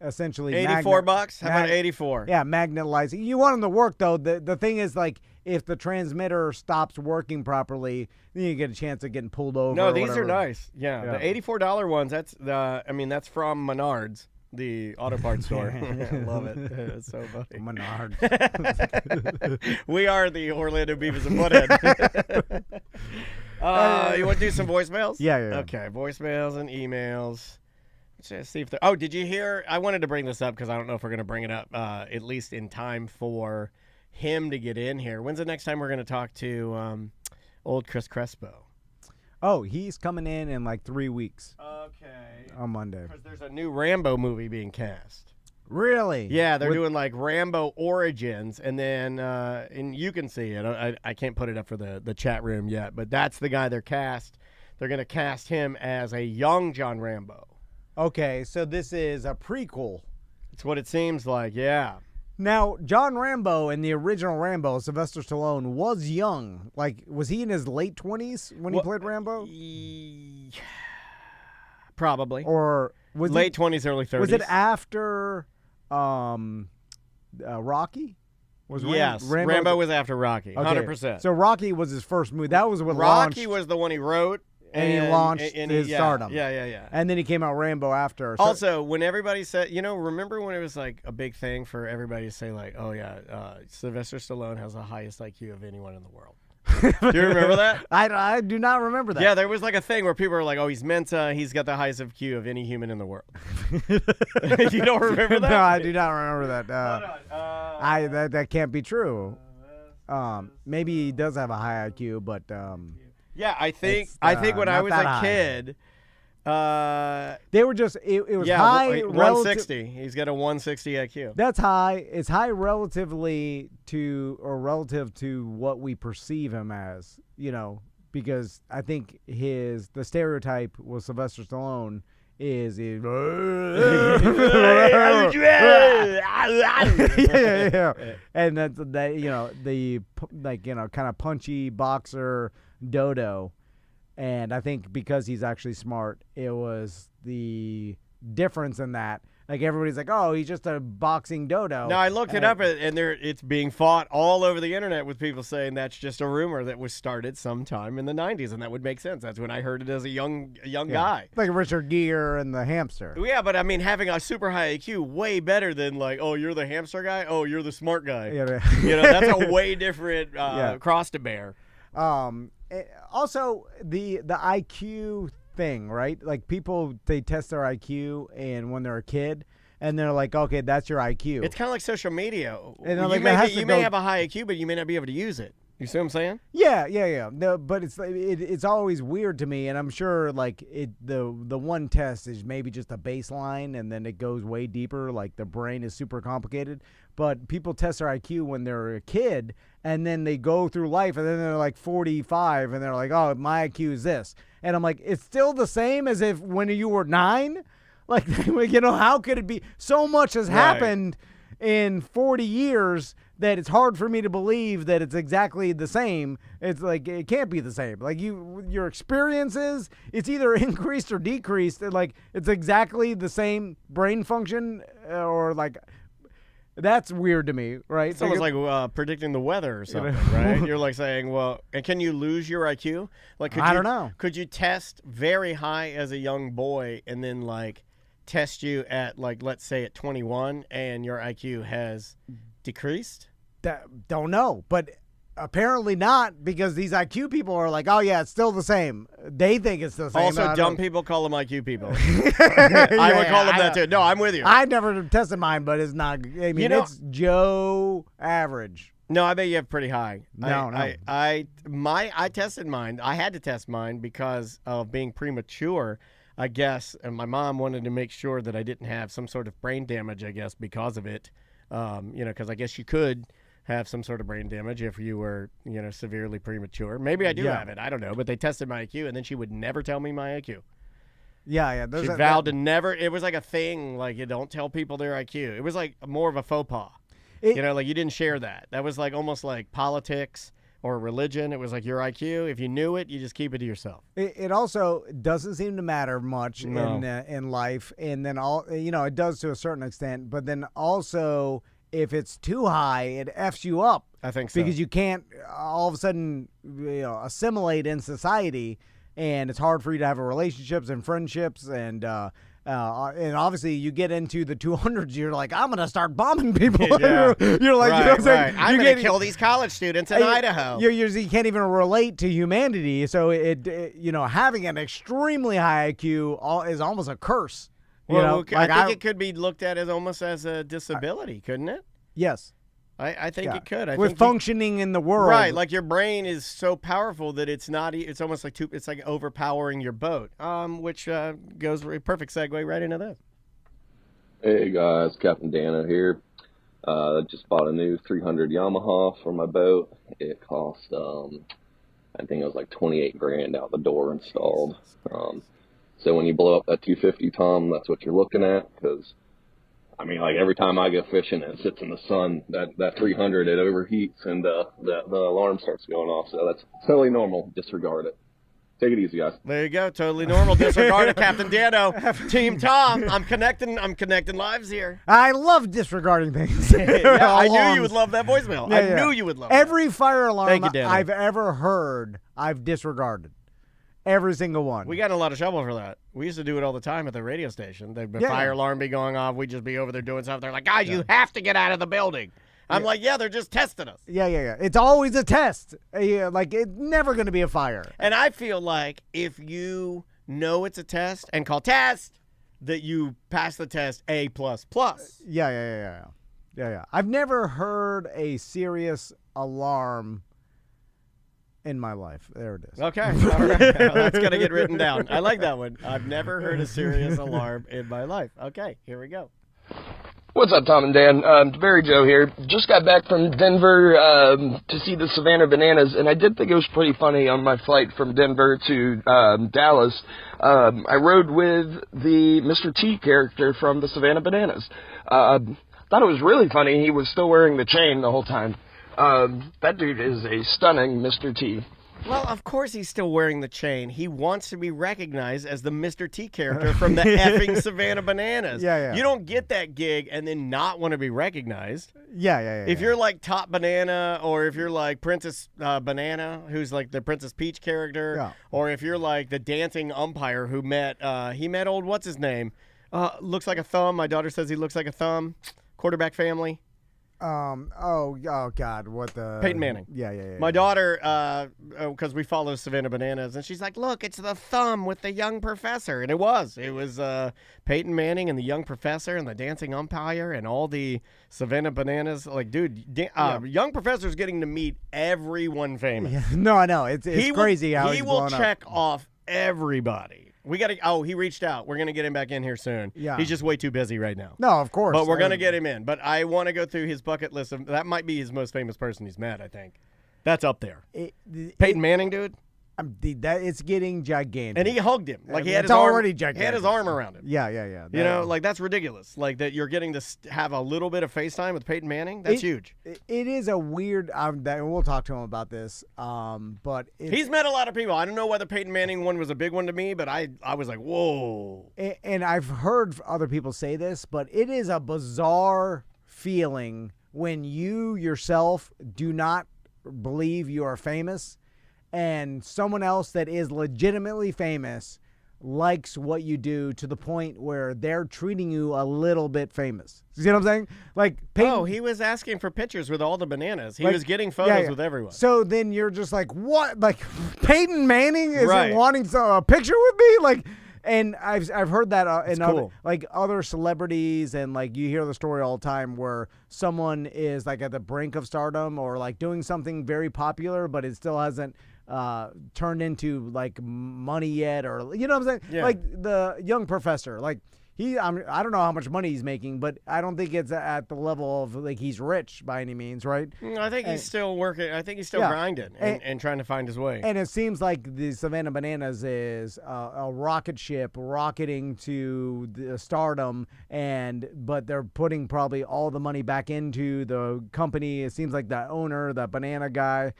Speaker 3: essentially
Speaker 1: $84. How about 84?
Speaker 3: Yeah, magnet lights. You want them to work though. The thing is, like, if the transmitter stops working properly, then you get a chance of getting pulled over.
Speaker 1: No, these are nice. Yeah, the $84 ones. That's that's from Menards, the auto parts store. I love it. It's so funny.
Speaker 3: Menards.
Speaker 1: We are the Orlando Beavers and Butthead. You want to do some voicemails?
Speaker 3: Yeah.
Speaker 1: Okay, voicemails and emails. Let's just see if there. Oh, did you hear? I wanted to bring this up because I don't know if we're going to bring it up at least in time for him to get in here. When's the next time we're going to talk to old Chris Crespo?
Speaker 3: Oh, he's coming in like 3 weeks.
Speaker 1: Okay.
Speaker 3: On Monday.
Speaker 1: Because there's a new Rambo movie being cast.
Speaker 3: Really?
Speaker 1: Yeah, they're doing like Rambo Origins, and then and you can see it. I can't put it up for the chat room yet, but that's the guy they're cast. They're going to cast him as a young John Rambo.
Speaker 3: Okay, so this is a prequel.
Speaker 1: It's what it seems like, yeah.
Speaker 3: Now, John Rambo in the original Rambo, Sylvester Stallone, was young. Like, was he in his late 20s when he played Rambo?
Speaker 1: Probably.
Speaker 3: Or was
Speaker 1: late 20s, early 30s.
Speaker 3: Was it after Rocky?
Speaker 1: Yes, Rambo was after Rocky, 100%.
Speaker 3: So Rocky was his first movie. That was what
Speaker 1: Rocky was the one he wrote.
Speaker 3: And he launched his stardom.
Speaker 1: Yeah.
Speaker 3: And then he came out Rambo after. So,
Speaker 1: also, when everybody said, remember when it was like a big thing for everybody to say like, oh yeah, Sylvester Stallone has the highest IQ of anyone in the world. Do you remember that?
Speaker 3: I do not remember that.
Speaker 1: Yeah, there was like a thing where people were like, oh, he's Mensa, he's got the highest IQ of any human in the world. You don't remember that?
Speaker 3: No, I do not remember that. That can't be true. Maybe he does have a high IQ, but
Speaker 1: yeah, I think when I was a kid,
Speaker 3: They were just it was high.
Speaker 1: 160. He's got a 160 IQ.
Speaker 3: That's high. It's high relative to what we perceive him as, because I think the stereotype with Sylvester Stallone is yeah. And that's the kind of punchy boxer dodo. And I think because he's actually smart, it was the difference in that. Like, everybody's like, oh, he's just a boxing dodo.
Speaker 1: No, I looked it up, and it's being fought all over the internet with people saying that's just a rumor that was started sometime in the 90s, and that would make sense. That's when I heard it as a young guy.
Speaker 3: Like Richard Gere and the hamster.
Speaker 1: Yeah, but I mean, having a super high IQ, way better than like, oh, you're the hamster guy? Oh, you're the smart guy.
Speaker 3: Yeah.
Speaker 1: That's a way different cross to bear.
Speaker 3: Also, the IQ thing, right? Like, people, they test their IQ and when they're a kid, and they're like, okay, that's your IQ.
Speaker 1: It's kind of like social media.
Speaker 3: And
Speaker 1: you may have a high IQ, but you may not be able to use it. You see what I'm saying?
Speaker 3: Yeah. No, but it's always weird to me, and I'm sure like the one test is maybe just a baseline, and then it goes way deeper. Like, the brain is super complicated. But people test their IQ when they're a kid, and then they go through life, and then they're like 45, and they're like, oh, my IQ is this. And I'm like, it's still the same as if when you were 9? Like, how could it be? So much has happened in 40 years that it's hard for me to believe that it's exactly the same. It's like, it can't be the same. Like, your experiences, it's either increased or decreased. Like, it's exactly the same brain function, or like... That's weird to me, right?
Speaker 1: It's almost like predicting the weather or something, right? You're like saying, well, and can you lose your IQ? Like,
Speaker 3: I don't know.
Speaker 1: Could you test very high as a young boy and then, like, test you at, like, let's say at 21 and your IQ has decreased?
Speaker 3: Don't know, but apparently not, because these IQ people are like, oh, yeah, it's still the same. They think it's the same.
Speaker 1: Also, dumb people call them IQ people. I would call them that, too. No, I'm with you.
Speaker 3: I never tested mine, but it's not. I mean, it's Joe average.
Speaker 1: No, I bet you have pretty high.
Speaker 3: No.
Speaker 1: I tested mine. I had to test mine because of being premature, I guess, and my mom wanted to make sure that I didn't have some sort of brain damage, I guess, because of it. Because I guess you could have some sort of brain damage if you were, severely premature. Maybe I do have it. I don't know. But they tested my IQ, and then she would never tell me my IQ.
Speaker 3: Yeah.
Speaker 1: She vowed to never. It was like a thing. Like, you don't tell people their IQ. It was like more of a faux pas. Like, you didn't share that. That was like almost like politics or religion. It was like your IQ. If you knew it, you just keep it to yourself.
Speaker 3: It also doesn't seem to matter much in life. And then it does to a certain extent. But then also, if it's too high, it F's you up.
Speaker 1: I think so.
Speaker 3: Because you can't all of a sudden assimilate in society, and it's hard for you to have relationships and friendships, and obviously you get into the 200s, you're like, I'm going to start bombing people.
Speaker 1: Yeah.
Speaker 3: You're like,
Speaker 1: right. I'm going to kill these college students in Idaho.
Speaker 3: You can't even relate to humanity, so it having an extremely high IQ is almost a curse.
Speaker 1: I think it could be looked at as almost as a disability, couldn't it?
Speaker 3: Yes.
Speaker 1: I think it could.
Speaker 3: With functioning in the world.
Speaker 1: Right, like your brain is so powerful that it's almost like it's like overpowering your boat, which goes a perfect segue right into this.
Speaker 4: Hey guys, Captain Dano here. Just bought a new 300 Yamaha for my boat. It cost, I think it was like 28 grand out the door installed. So when you blow up that 250, Tom, that's what you're looking at, because, I mean, like, every time I go fishing and it sits in the sun, that 300, it overheats and the alarm starts going off. So that's totally normal. Disregard it. Take it easy, guys.
Speaker 1: There you go. Totally normal. Disregard it, Captain Dano. Team Tom, I'm connecting lives here.
Speaker 3: I love disregarding things.
Speaker 1: I knew you would love that voicemail. I knew you would love it.
Speaker 3: Every fire alarm I've ever heard, I've disregarded. Every single one.
Speaker 1: We got in a lot of trouble for that. We used to do it all the time at the radio station. The fire alarm be going off. We'd just be over there doing something. They're like, guys, you have to get out of the building. I'm like, they're just testing us.
Speaker 3: Yeah. It's always a test. Like, it's never going to be a fire.
Speaker 1: And I feel like if you know it's a test and call test, that you pass the test A++.
Speaker 3: Yeah. I've never heard a serious alarm in my life. There it is.
Speaker 1: Okay. All right. That's going to get written down. I like that one. I've never heard a serious alarm in my life. Okay, here we go.
Speaker 5: What's up, Tom and Dan? Barry Joe here. Just got back from Denver to see the Savannah Bananas, and I did think it was pretty funny on my flight from Denver to Dallas. I rode with the Mr. T character from the Savannah Bananas. Thought it was really funny. He was still wearing the chain the whole time. That dude is a stunning Mr. T.
Speaker 1: Well, of course he's still wearing the chain. He wants to be recognized as the Mr. T character from the effing Savannah Bananas.
Speaker 3: Yeah.
Speaker 1: You don't get that gig and then not want to be recognized.
Speaker 3: Yeah.
Speaker 1: If you're like Top Banana, or if you're like Princess Banana, who's like the Princess Peach character, or if you're like the dancing umpire who met old what's his name? Looks like a thumb. My daughter says he looks like a thumb. Quarterback family.
Speaker 3: Oh God, what the
Speaker 1: Peyton Manning.
Speaker 3: Yeah.
Speaker 1: My daughter, because we follow Savannah Bananas, and she's like, "Look, it's the thumb with the young professor," and it was Peyton Manning and the young professor and the dancing umpire and all the Savannah Bananas. Like, dude, young professor's getting to meet everyone famous.
Speaker 3: Yeah. No, I know it's crazy how
Speaker 1: he will check off everybody. We got to. Oh, he reached out. We're gonna get him back in here soon.
Speaker 3: Yeah,
Speaker 1: he's just way too busy right now.
Speaker 3: No, of course.
Speaker 1: But we're gonna get him in. But I want to go through his bucket list of that. Might be his most famous person he's met. I think that's up there. Peyton Manning, dude.
Speaker 3: That it's getting gigantic.
Speaker 1: And he hugged him like he had his
Speaker 3: already
Speaker 1: arm.
Speaker 3: gigantic.
Speaker 1: He had his arm around him.
Speaker 3: Yeah.
Speaker 1: You know, like that's ridiculous. Like that you're getting to have a little bit of FaceTime with Peyton Manning. That's huge.
Speaker 3: It is a weird. We'll talk to him about this. But
Speaker 1: he's met a lot of people. I don't know whether Peyton Manning one was a big one to me, but I was like, whoa.
Speaker 3: And I've heard other people say this, but it is a bizarre feeling when you yourself do not believe you are famous, and someone else that is legitimately famous likes what you do to the point where they're treating you a little bit famous. You see what I'm saying? Like Peyton,
Speaker 1: he was asking for pictures with all the bananas. He was getting photos with everyone.
Speaker 3: So then you're just like, what? Like Peyton Manning isn't wanting a picture with me? Like, and I've heard that in other celebrities, and like you hear the story all the time where someone is like at the brink of stardom or like doing something very popular, but it still hasn't turned into like money yet, or you know what I'm saying?
Speaker 1: Yeah.
Speaker 3: Like the young professor, like I don't know how much money he's making, but I don't think it's at the level of like he's rich by any means, right?
Speaker 1: I think he's still working. I think he's still grinding and trying to find his way.
Speaker 3: And it seems like the Savannah Bananas is a rocket ship rocketing to the stardom, but they're putting probably all the money back into the company. It seems like the owner, the banana guy,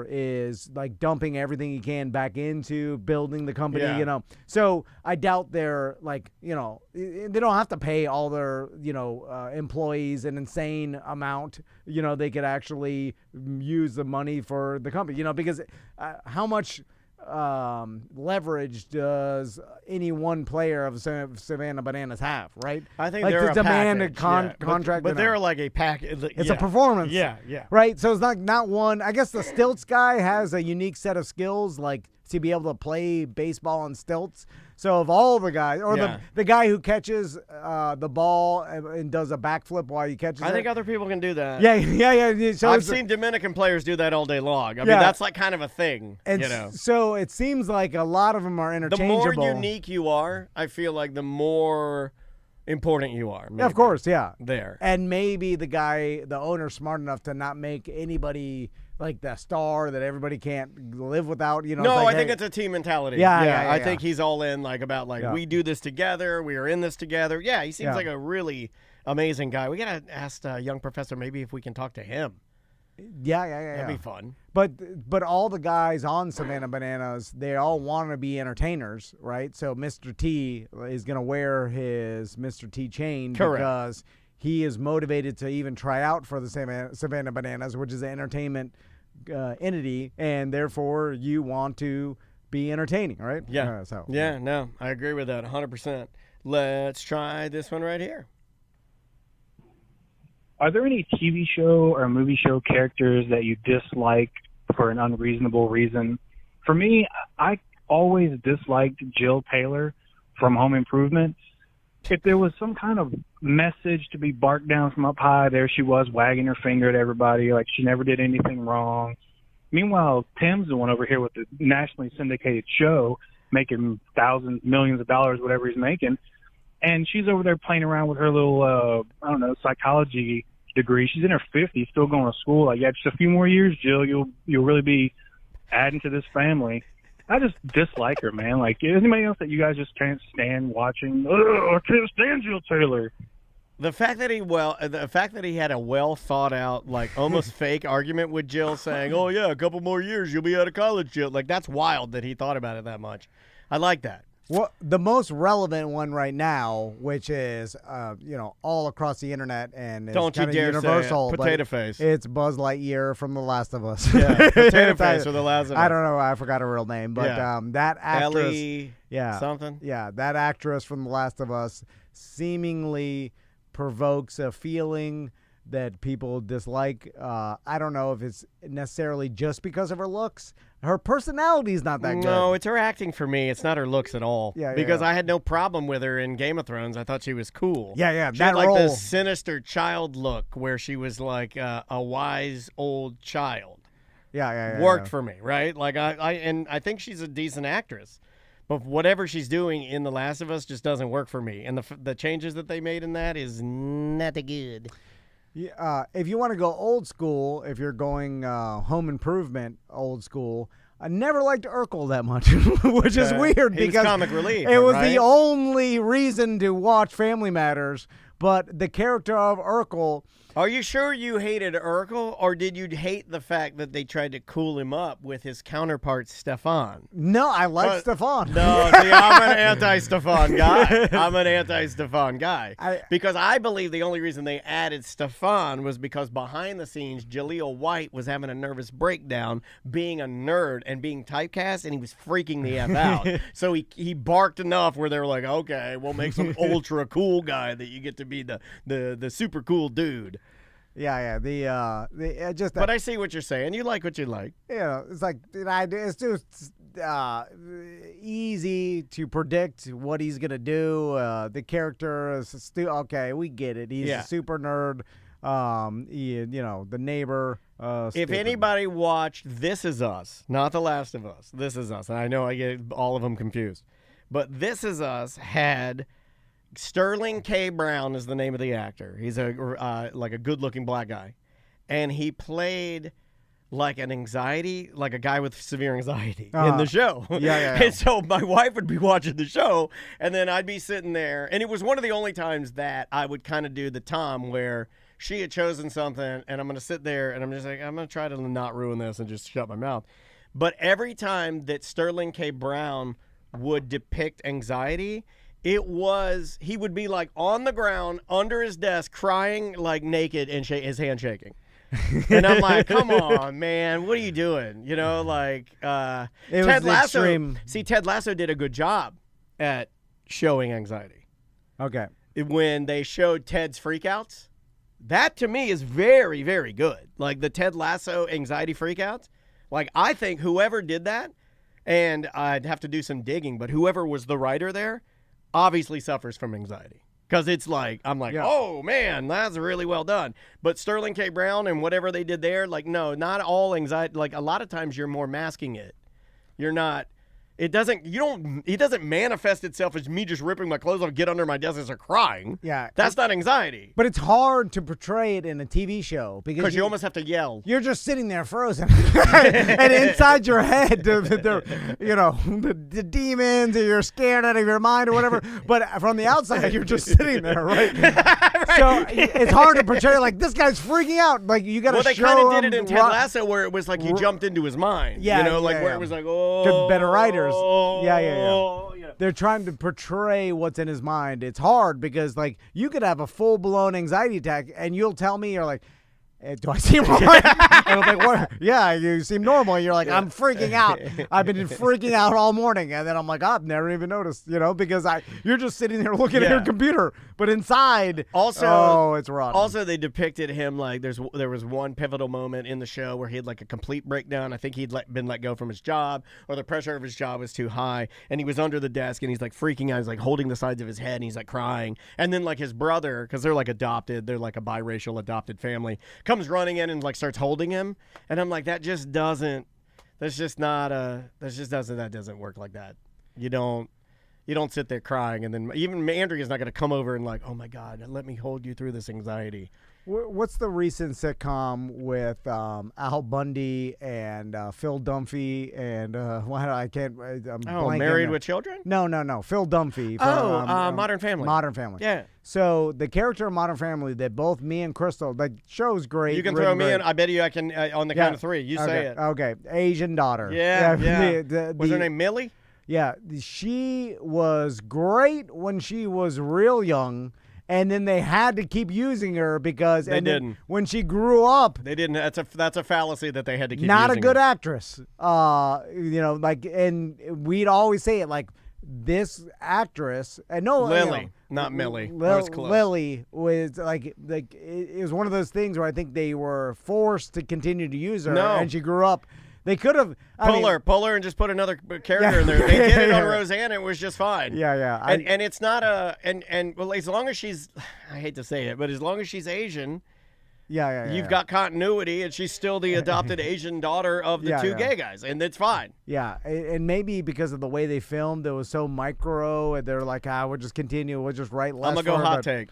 Speaker 3: is like dumping everything he can back into building the company, you know. So I doubt they're like, you know, they don't have to pay all their, you know, employees an insane amount. You know, they could actually use the money for the company, you know, because how much leverage does any one player of Savannah Bananas have, right?
Speaker 1: I think
Speaker 3: like
Speaker 1: they're
Speaker 3: the demand contract,
Speaker 1: but they're like a package.
Speaker 3: It's a performance, right? So it's not one. I guess the stilts guy has a unique set of skills, like to be able to play baseball on stilts. So of all the guys, or the guy who catches the ball and does a backflip while he catches it.
Speaker 1: I think other people can do that.
Speaker 3: Yeah. So
Speaker 1: I've seen Dominican players do that all day long. I mean, that's like kind of a thing, you know.
Speaker 3: So it seems like a lot of them are interchangeable.
Speaker 1: The more unique you are, I feel like the more important you are.
Speaker 3: Yeah, of course,
Speaker 1: there.
Speaker 3: And maybe the owner's smart enough to not make anybody like the star that everybody can't live without, you know.
Speaker 1: No,
Speaker 3: like,
Speaker 1: I think it's a team mentality.
Speaker 3: Yeah.
Speaker 1: I think he's all in, like about like we do this together, we are in this together. Yeah, he seems like a really amazing guy. We gotta ask young professor maybe if we can talk to him.
Speaker 3: Yeah.
Speaker 1: That'd be fun.
Speaker 3: But all the guys on Savannah Bananas, they all want to be entertainers, right? So Mr. T is gonna wear his Mr. T chain because he is motivated to even try out for the Savannah Bananas, which is an entertainment entity, and therefore you want to be entertaining, right?
Speaker 1: Yeah. No, I agree with that 100%. Let's try this one right here.
Speaker 6: Are there any TV show or movie show characters that you dislike for an unreasonable reason? For me, I always disliked Jill Taylor from Home Improvement. If there was some kind of message to be barked down from up high, there she was wagging her finger at everybody like she never did anything wrong. Meanwhile, Tim's the one over here with the nationally syndicated show, making thousands, millions of dollars, whatever he's making. And she's over there playing around with her little, I don't know, psychology degree. She's in her 50s, still going to school. Like, yeah, just a few more years, Jill, you'll really be adding to this family. I just dislike her, man. Like, is anybody else that you guys just can't stand watching? I can't stand Jill Taylor.
Speaker 1: The fact that he had a well thought out, like almost fake argument with Jill, saying, "Oh yeah, a couple more years, you'll be out of college, Jill." Like, that's wild that he thought about it that much. I like that.
Speaker 3: Well, the most relevant one right now, which is all across the internet and is
Speaker 1: Don't you
Speaker 3: kind of
Speaker 1: dare
Speaker 3: universal,
Speaker 1: say it. Potato face.
Speaker 3: It's Buzz Lightyear from The Last of Us.
Speaker 1: Yeah, potato face for The Last of Us.
Speaker 3: I don't know. I forgot her real name, but that actress,
Speaker 1: Ellie something.
Speaker 3: Yeah, that actress from The Last of Us seemingly provokes a feeling that people dislike. I don't know if it's necessarily just because of her looks. Her personality is not that good.
Speaker 1: No, it's her acting for me. It's not her looks at all. Because I had no problem with her in Game of Thrones. I thought she was cool.
Speaker 3: Yeah.
Speaker 1: She had like this sinister child look where she was like a wise old child.
Speaker 3: Yeah.
Speaker 1: Worked for me, right? Like I think she's a decent actress. But whatever she's doing in The Last of Us just doesn't work for me. And the changes that they made in that is not good.
Speaker 3: Yeah, if you want to go old school, if you're going Home Improvement old school, I never liked Urkel that much, which is weird because
Speaker 1: comic relief.
Speaker 3: It was
Speaker 1: right?
Speaker 3: the only reason to watch Family Matters. But the character of Urkel.
Speaker 1: Are you sure you hated Urkel, or did you hate the fact that they tried to cool him up with his counterpart, Stefan?
Speaker 3: No, I like Stefan.
Speaker 1: No, see, I'm an anti-Stefan guy. Because I believe the only reason they added Stefan was because behind the scenes, Jaleel White was having a nervous breakdown, being a nerd and being typecast, and he was freaking the F out. So he barked enough where they were like, okay, we'll make some ultra cool guy that you get to be the super cool dude.
Speaker 3: Yeah.
Speaker 1: But I see what you're saying. You like what you like.
Speaker 3: It's like it's just easy to predict what he's gonna do. The character is okay. We get it. He's a super nerd. The neighbor.
Speaker 1: If anybody watched This Is Us, not The Last of Us, This Is Us, and I know I get all of them confused, but This Is Us had. Sterling K. Brown is the name of the actor. He's a good-looking black guy, and he played like a guy with severe anxiety in the show.
Speaker 3: Yeah.
Speaker 1: And so my wife would be watching the show, and then I'd be sitting there, and it was one of the only times that I would kind of do the Tom where she had chosen something, and I'm going to sit there, and I'm just like, I'm going to try to not ruin this and just shut my mouth. But every time that Sterling K. Brown would depict anxiety, he would be like on the ground under his desk crying like naked and his hand shaking. And I'm like, come on, man, what are you doing? Ted Lasso.
Speaker 3: Extreme.
Speaker 1: See, Ted Lasso did a good job at showing anxiety.
Speaker 3: Okay.
Speaker 1: When they showed Ted's freakouts, that to me is very, very good. Like the Ted Lasso anxiety freakouts. Like I think whoever did that, and I'd have to do some digging, but whoever was the writer there, obviously suffers from anxiety because it's like I'm like, oh man, that's really well done. But Sterling K. Brown and whatever they did there, like no, not all anxiety. Like a lot of times you're more masking it. You're not. It doesn't manifest itself as me just ripping my clothes off, get under my desk and start crying.
Speaker 3: Yeah.
Speaker 1: That's not anxiety.
Speaker 3: But it's hard to portray it in a TV show because
Speaker 1: you almost have to yell.
Speaker 3: You're just sitting there frozen. And inside your head, the demons, or you're scared out of your mind or whatever. But from the outside, you're just sitting there, right? Right. So it's hard to portray like this guy's freaking out. Like you got to show him.
Speaker 1: Well, they kind of did it in Ted Lasso where it was like he jumped into his mind.
Speaker 3: Yeah.
Speaker 1: Where it was like, oh.
Speaker 3: To better writers. Yeah. They're trying to portray what's in his mind. It's hard because, like, you could have a full-blown anxiety attack, and you'll tell me, you're like, do I seem all right? And I'm like, what? Yeah, you seem normal. And you're like, I'm freaking out. I've been freaking out all morning. And then I'm like, I've never even noticed, because you're just sitting there looking at your computer. But inside, it's rotten.
Speaker 1: Also, they depicted him like there was one pivotal moment in the show where he had like a complete breakdown. I think he'd been let go from his job, or the pressure of his job was too high. And he was under the desk, and he's like freaking out. He's like holding the sides of his head, and he's like crying. And then like his brother, because they're like adopted, they're like a biracial adopted family, comes comes running in and like starts holding him, and I'm like, that doesn't work like that. You don't sit there crying, and then even Andrea's not going to come over and like, oh my God, let me hold you through this anxiety.
Speaker 3: What's the recent sitcom with Al Bundy and Phil Dunphy and
Speaker 1: Married with Children?
Speaker 3: No, Phil Dunphy. From,
Speaker 1: Modern Family.
Speaker 3: Modern Family.
Speaker 1: Yeah.
Speaker 3: So the character of Modern Family that both me and Crystal, the show's great.
Speaker 1: You can throw me in. I bet you I can on the count of 3. You say it.
Speaker 3: Okay. Asian daughter.
Speaker 1: Yeah. Was her name Millie?
Speaker 3: Yeah. She was great when she was real young. And then they had to keep using her because when she grew up,
Speaker 1: they didn't. That's a fallacy that they had to keep.
Speaker 3: Not
Speaker 1: using
Speaker 3: a good
Speaker 1: her.
Speaker 3: actress. And we'd always say it like this actress. And no,
Speaker 1: Lily, not Millie.
Speaker 3: Lily was like it was one of those things where I think they were forced to continue to use her, and she grew up. They could have
Speaker 1: pull her and just put another character in there. They did it on Roseanne. It was just fine.
Speaker 3: Yeah.
Speaker 1: And it's not well, as long as she's, I hate to say it, but as long as she's Asian, you've got continuity, and she's still the adopted Asian daughter of the two gay guys, and it's fine.
Speaker 3: Yeah, and maybe because of the way they filmed, it was so micro, and they're like, we'll just continue, we'll just write less.
Speaker 1: I'm gonna go hot take.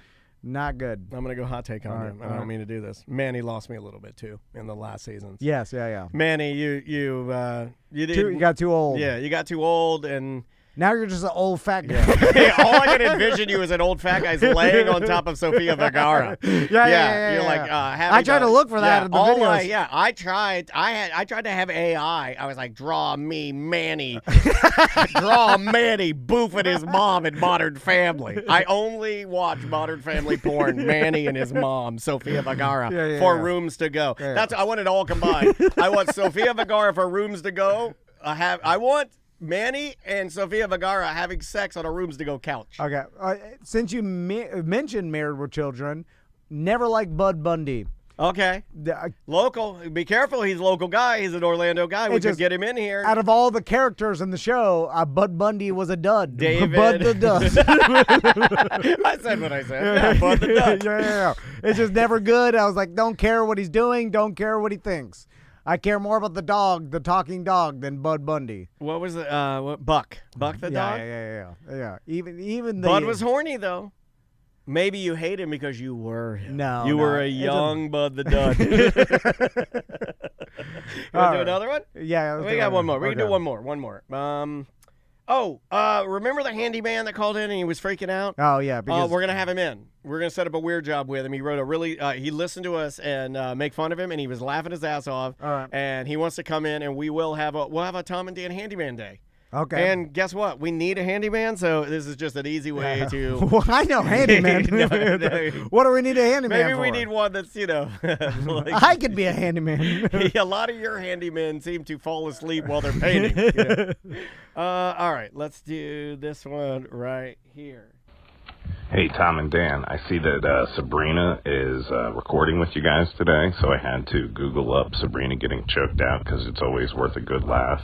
Speaker 3: Not good.
Speaker 1: I'm going to go hot take on him. I don't mean to do this. Manny lost me a little bit, too, in the last seasons.
Speaker 3: Yes, yeah.
Speaker 1: Manny, you
Speaker 3: got too old.
Speaker 1: Yeah, you got too old, and
Speaker 3: now you're just an old fat guy.
Speaker 1: All I can envision you as an old fat guy laying on top of Sofia Vergara. Yeah. You're like,
Speaker 3: I tried to look for that in the videos.
Speaker 1: I tried. I tried to have AI. I was like, draw me Manny. Draw Manny boofing his mom in Modern Family. I only watch Modern Family porn. Manny and his mom, Sofia Vergara, for Rooms to Go. I want it all combined. I want Sofia Vergara for Rooms to Go. I want Manny and Sofia Vergara having sex on a Rooms to Go couch.
Speaker 3: Okay. Since you mentioned Married with Children, never liked Bud Bundy.
Speaker 1: Okay. Local. Be careful. He's a local guy. He's an Orlando guy. We could get him in here.
Speaker 3: Out of all the characters in the show, Bud Bundy was a dud.
Speaker 1: David.
Speaker 3: Bud the dud.
Speaker 1: I said what I said. Yeah, Bud the dud.
Speaker 3: Yeah. It's just never good. I was like, don't care what he's doing. Don't care what he thinks. I care more about the dog, the talking dog, than Bud Bundy.
Speaker 1: What was it? Buck? Buck the dog?
Speaker 3: Yeah. Even
Speaker 1: Bud was horny, though. Maybe you hate him because you were him.
Speaker 3: No,
Speaker 1: you were a young Bud the Dud. You want to do another one?
Speaker 3: Yeah.
Speaker 1: We got one more. We can do one more. Remember the handyman that called in and he was freaking out?
Speaker 3: Oh, yeah. Because
Speaker 1: we're going to have him in. We're going to set up a weird job with him. He wrote he listened to us and make fun of him, and he was laughing his ass off.
Speaker 3: All right.
Speaker 1: And he wants to come in, and we'll have a Tom and Dan handyman day.
Speaker 3: Okay.
Speaker 1: And guess what? We need a handyman, so this is just an easy way to...
Speaker 3: Well, I know handyman.
Speaker 1: No.
Speaker 3: What do we need a handyman
Speaker 1: Maybe
Speaker 3: for?
Speaker 1: We need one that's,
Speaker 3: I could be a handyman.
Speaker 1: A lot of your handymen seem to fall asleep while they're painting. All right, let's do this one right here.
Speaker 7: Hey, Tom and Dan, I see that Sabrina is recording with you guys today, so I had to Google up Sabrina getting choked out because it's always worth a good laugh.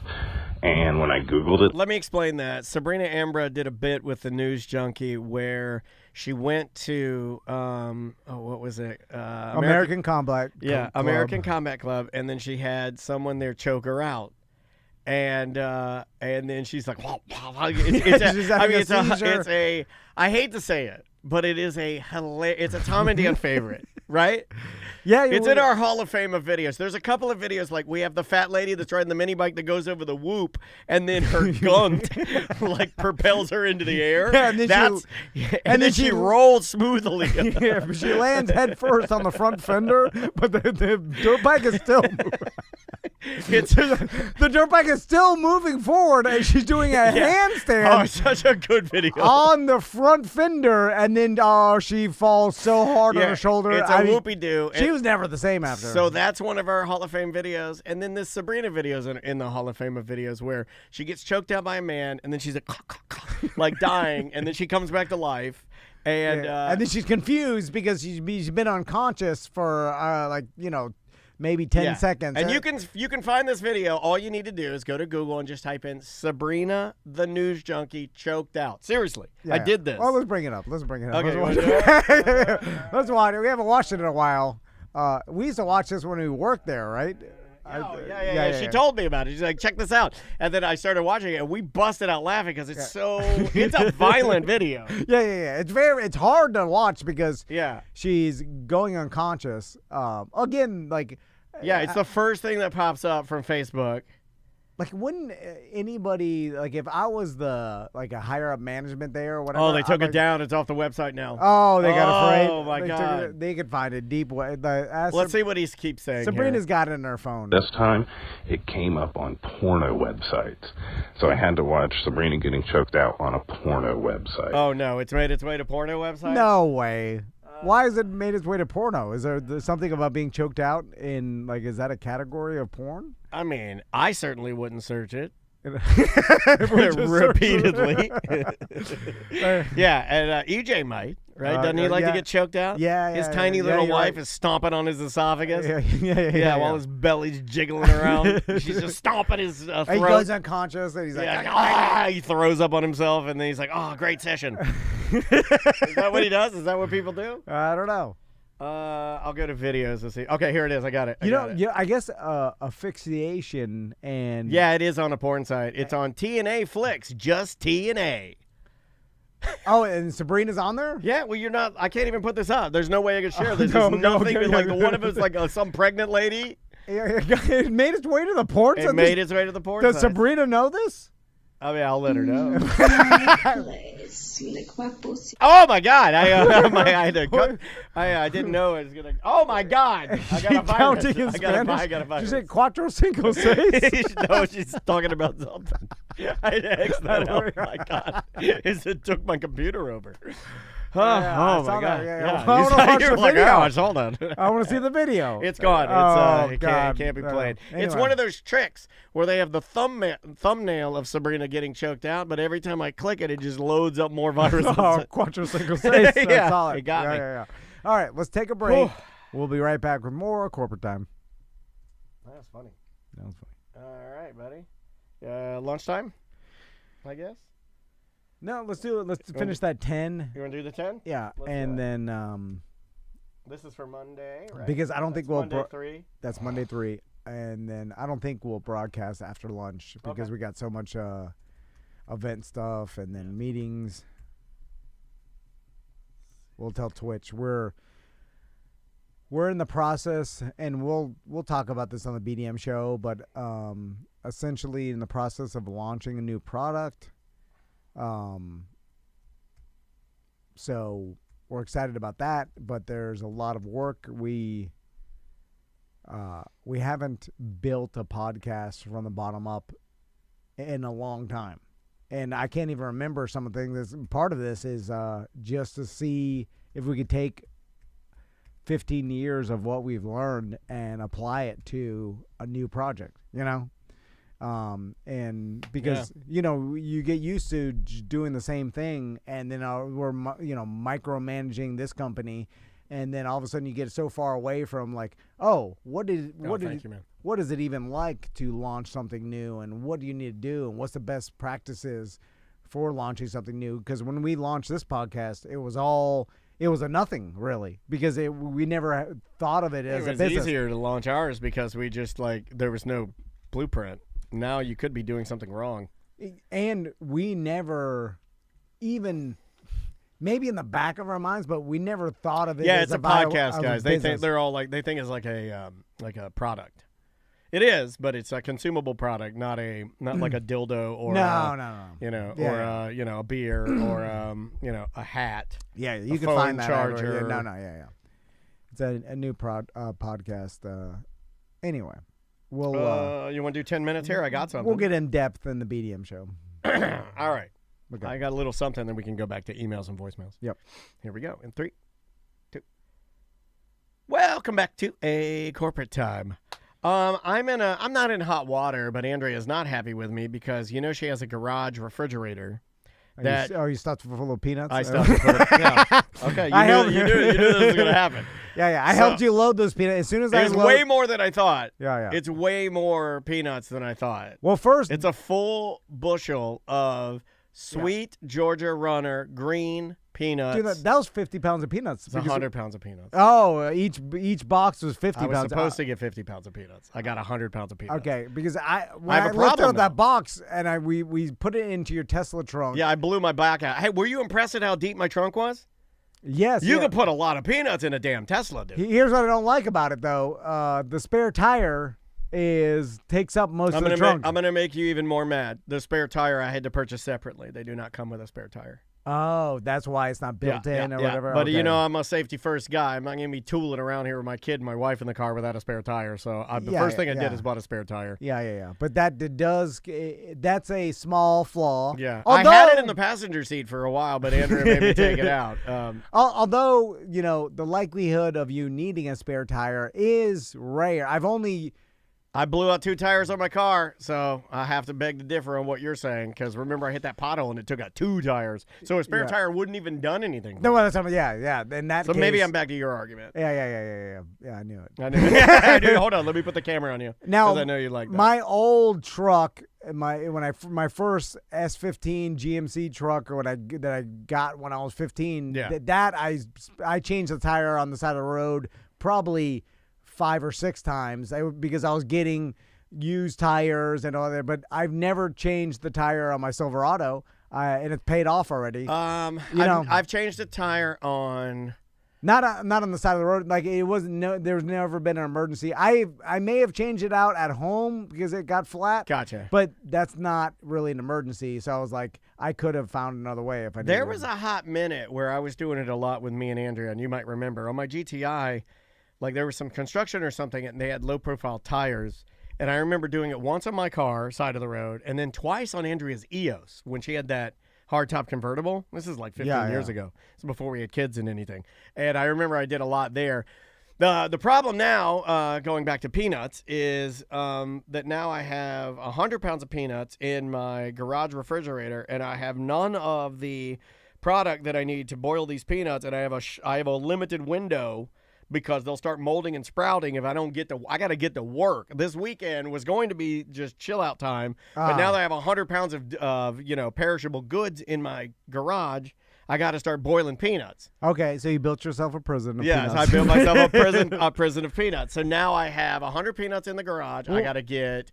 Speaker 7: And when I Googled it...
Speaker 1: Let me explain that. Sabrina Ambra did a bit with the News Junkie where she went to, what was it?
Speaker 3: American Combat Club.
Speaker 1: Yeah, American Combat Club, and then she had someone there choke her out. And then she's like, I hate to say it, but it is it's a Tom and Dan favorite, right?
Speaker 3: Yeah,
Speaker 1: it's in our Hall of Fame of videos. There's a couple of videos, like we have the fat lady that's riding the mini bike that goes over the whoop, and then her gun propels her into the air.
Speaker 3: Yeah, and then she
Speaker 1: rolls smoothly.
Speaker 3: Yeah, she lands head first on the front fender, but the dirt bike is still moving. The dirt bike is still moving forward, and she's doing a handstand.
Speaker 1: Oh, it's such a good video.
Speaker 3: On the front fender, and then she falls so hard on her shoulder.
Speaker 1: It's a whoopie-doo.
Speaker 3: She was never the same after.
Speaker 1: So that's one of our Hall of Fame videos. And then this Sabrina video is in the Hall of Fame of videos where she gets choked out by a man, and then she's like dying, and then she comes back to life. And
Speaker 3: then she's confused because she's been unconscious for maybe 10 seconds.
Speaker 1: And you can find this video. All you need to do is go to Google and just type in Sabrina the News Junkie choked out. Seriously, I did this.
Speaker 3: Well, let's bring it up. Okay,
Speaker 1: let's watch it.
Speaker 3: let's watch it. We haven't watched it in a while. We used to watch this when we worked there, right?
Speaker 1: Yeah. She told me about it. She's like, check this out. And then I started watching it, and we busted out laughing because it's it's a violent video.
Speaker 3: Yeah. It's hard to watch because
Speaker 1: Yeah.
Speaker 3: she's going unconscious. Again, like.
Speaker 1: Yeah, it's the first thing that pops up from Facebook.
Speaker 3: Like, wouldn't anybody, like, if I was a higher up management there or whatever.
Speaker 1: Oh, they took it down. It's off the website now.
Speaker 3: Oh, they got afraid.
Speaker 1: Oh, my God.
Speaker 3: They could find a deep way.
Speaker 1: Let's see what he keeps saying.
Speaker 3: Sabrina's
Speaker 1: here.
Speaker 3: got it in her phone.
Speaker 7: This time, it came up on porno websites. So I had to watch Sabrina getting choked out on a porno website.
Speaker 1: Oh, no. It's made its way to porno website?
Speaker 3: No way. Why has it made its way to porno? Is there something about being choked out in, like, is that a category of porn?
Speaker 1: I mean, I certainly wouldn't search it.
Speaker 3: Repeatedly.
Speaker 1: Yeah, and EJ might, right? Doesn't he like to get choked out?
Speaker 3: Yeah.
Speaker 1: His tiny little wife is stomping on his esophagus. Yeah, while his belly's jiggling around. She's just stomping his throat.
Speaker 3: He goes unconscious and he's like,
Speaker 1: he throws up on himself and then he's like, oh, great session. Is that what he does? Is that what people do?
Speaker 3: I don't know.
Speaker 1: I'll go to videos and see. Okay, here it is. I got it.
Speaker 3: I guess asphyxiation and
Speaker 1: yeah, it is on a porn site. It's on TNA Flicks, just TNA.
Speaker 3: Oh, and Sabrina's on there?
Speaker 1: Yeah, well, you're not. I can't even put this up. There's no way I can share this. There's nothing. Like one of it's like some pregnant lady.
Speaker 3: It made its way to the porn site.
Speaker 1: It made its way to the porn site.
Speaker 3: Does Sabrina know this?
Speaker 1: I mean, I'll let her know. Oh my God! I didn't know it was gonna. Oh my God! I got a virus.
Speaker 3: In Spanish?
Speaker 1: I got a virus.
Speaker 3: She said cuatro cinco seis.
Speaker 1: No, she's talking about something. I X'd that out. Oh my God! It took my computer over. Oh my God! You're like, hold on.
Speaker 3: I want to see the video.
Speaker 1: It's gone. It can't be played.
Speaker 3: Anyway.
Speaker 1: It's one of those tricks where they have the thumbnail of Sabrina getting choked out, but every time I click it, it just loads up more viruses.
Speaker 3: Oh, cuatro cinco seis. That's all
Speaker 1: it got me.
Speaker 3: Yeah. All right, let's take a break. We'll be right back with more corporate time.
Speaker 1: That was funny.
Speaker 3: That was funny.
Speaker 1: All right, buddy. Lunchtime, I guess.
Speaker 3: No, let's do it. Let's finish that 10.
Speaker 1: You want to do the 10?
Speaker 3: Yeah, and then
Speaker 1: this is for Monday, right?
Speaker 3: Because I don't think we'll
Speaker 1: Monday 3.
Speaker 3: That's Monday 3, and then I don't think we'll broadcast after lunch because we got so much event stuff and then meetings. We'll tell Twitch we're in the process, and we'll talk about this on the BDM show, but essentially in the process of launching a new product. So we're excited about that, but there's a lot of work. We haven't built a podcast from the bottom up in a long time. And I can't even remember some of the things. Part of this is just to see if we could take 15 years of what we've learned and apply it to a new project, you know? And because, you get used to doing the same thing, and then we're, micromanaging this company, and then all of a sudden you get so far away from like, what does it even like to launch something new, and what do you need to do, and what's the best practices for launching something new? Because when we launched this podcast, it was a nothing really, because we never thought of it as a business.
Speaker 1: It was easier to launch ours because we just there was no blueprint. Now you could be doing something wrong.
Speaker 3: And we never even, maybe in the back of our minds, but we never thought of it as
Speaker 1: it's a podcast, guys. They think it's like a product. It is, but it's a consumable product, not like a dildo or a beer or a hat.
Speaker 3: Yeah, you can
Speaker 1: phone
Speaker 3: find that
Speaker 1: charger.
Speaker 3: Yeah. It's a new podcast. Anyway. We'll,
Speaker 1: you want to do 10 minutes here? I got something.
Speaker 3: We'll get in depth in the BDM show.
Speaker 1: All right.
Speaker 3: Okay.
Speaker 1: I got a little something, then we can go back to emails and voicemails.
Speaker 3: Yep.
Speaker 1: Here we go. In 3, 2. Welcome back to A Corporate Time. I'm not in hot water, but Andrea's not happy with me because she has a garage refrigerator.
Speaker 3: You stuffed it full of peanuts?
Speaker 1: I stuffed it full of peanuts. Okay, you knew this was going to happen.
Speaker 3: Yeah. I helped you load those peanuts. As soon as
Speaker 1: it's way more than I thought.
Speaker 3: Yeah.
Speaker 1: It's way more peanuts than I thought.
Speaker 3: Well, first,
Speaker 1: it's a full bushel of sweet Georgia Runner green peanuts.
Speaker 3: Dude, that was 50 pounds of peanuts.
Speaker 1: It's 100 pounds of peanuts.
Speaker 3: Oh, each box was 50
Speaker 1: I was
Speaker 3: pounds.
Speaker 1: supposed to get 50 pounds of peanuts. I got 100 pounds of peanuts.
Speaker 3: Okay, because when
Speaker 1: have a
Speaker 3: I lifted
Speaker 1: problem
Speaker 3: up that
Speaker 1: now.
Speaker 3: box and we put it into your Tesla trunk.
Speaker 1: Yeah, I blew my back out. Hey, were you impressed at how deep my trunk was?
Speaker 3: Yes.
Speaker 1: You
Speaker 3: yeah.
Speaker 1: could put a lot of peanuts in a damn Tesla, dude.
Speaker 3: Here's what I don't like about it, though. The spare tire takes up most of the trunk.
Speaker 1: I'm gonna make you even more mad. The spare tire I had to purchase separately. They do not come with a spare tire.
Speaker 3: Oh, that's why it's not built in or whatever.
Speaker 1: But
Speaker 3: okay.
Speaker 1: I'm a safety first guy. I'm not gonna be tooling around here with my kid and my wife in the car without a spare tire. So the first thing I did is bought a spare tire.
Speaker 3: Yeah. But that's a small flaw.
Speaker 1: Yeah,
Speaker 3: Although,
Speaker 1: I had it in the passenger seat for a while, but Andrea made me take it out.
Speaker 3: Although, the likelihood of you needing a spare tire is rare.
Speaker 1: I blew out 2 tires on my car, so I have to beg to differ on what you're saying. Because remember, I hit that pothole and it took out 2 tires, so a spare tire wouldn't even done anything.
Speaker 3: No, that's yeah. In that
Speaker 1: so
Speaker 3: case,
Speaker 1: maybe I'm back to your argument.
Speaker 3: Yeah. I knew it.
Speaker 1: I knew it. Dude, hold on, let me put the camera on you.
Speaker 3: Now,
Speaker 1: I know you like that.
Speaker 3: My old truck, my first S15 GMC truck, or that I got when I was 15.
Speaker 1: Yeah.
Speaker 3: That I changed the tire on the side of the road probably 5 or 6 times because I was getting used tires and all that. But I've never changed the tire on my Silverado, and it's paid off already.
Speaker 1: I've changed the tire on.
Speaker 3: Not on the side of the road. Like it wasn't. There's never been an emergency. I may have changed it out at home because it got flat.
Speaker 1: Gotcha.
Speaker 3: But that's not really an emergency. So I was like, I could have found another way if I.
Speaker 1: There was a hot minute where I was doing it a lot with me and Andrea, and you might remember on my GTI, like there was some construction or something, and they had low profile tires. And I remember doing it once on my car, side of the road, and then twice on Andrea's EOS when she had that hardtop convertible. This is like 15 years ago. It's before we had kids and anything. And I remember I did a lot there. The problem now, going back to peanuts, is that now I have 100 pounds of peanuts in my garage refrigerator, and I have none of the product that I need to boil these peanuts, and I have a limited window because they'll start molding and sprouting if I don't I got to get to work. This weekend was going to be just chill out time, but now that I have 100 pounds of perishable goods in my garage, I got to start boiling peanuts.
Speaker 3: Okay, so you built yourself a prison of peanuts.
Speaker 1: Yes, I built myself a prison of peanuts. So now I have 100 peanuts in the garage. Ooh. I got to get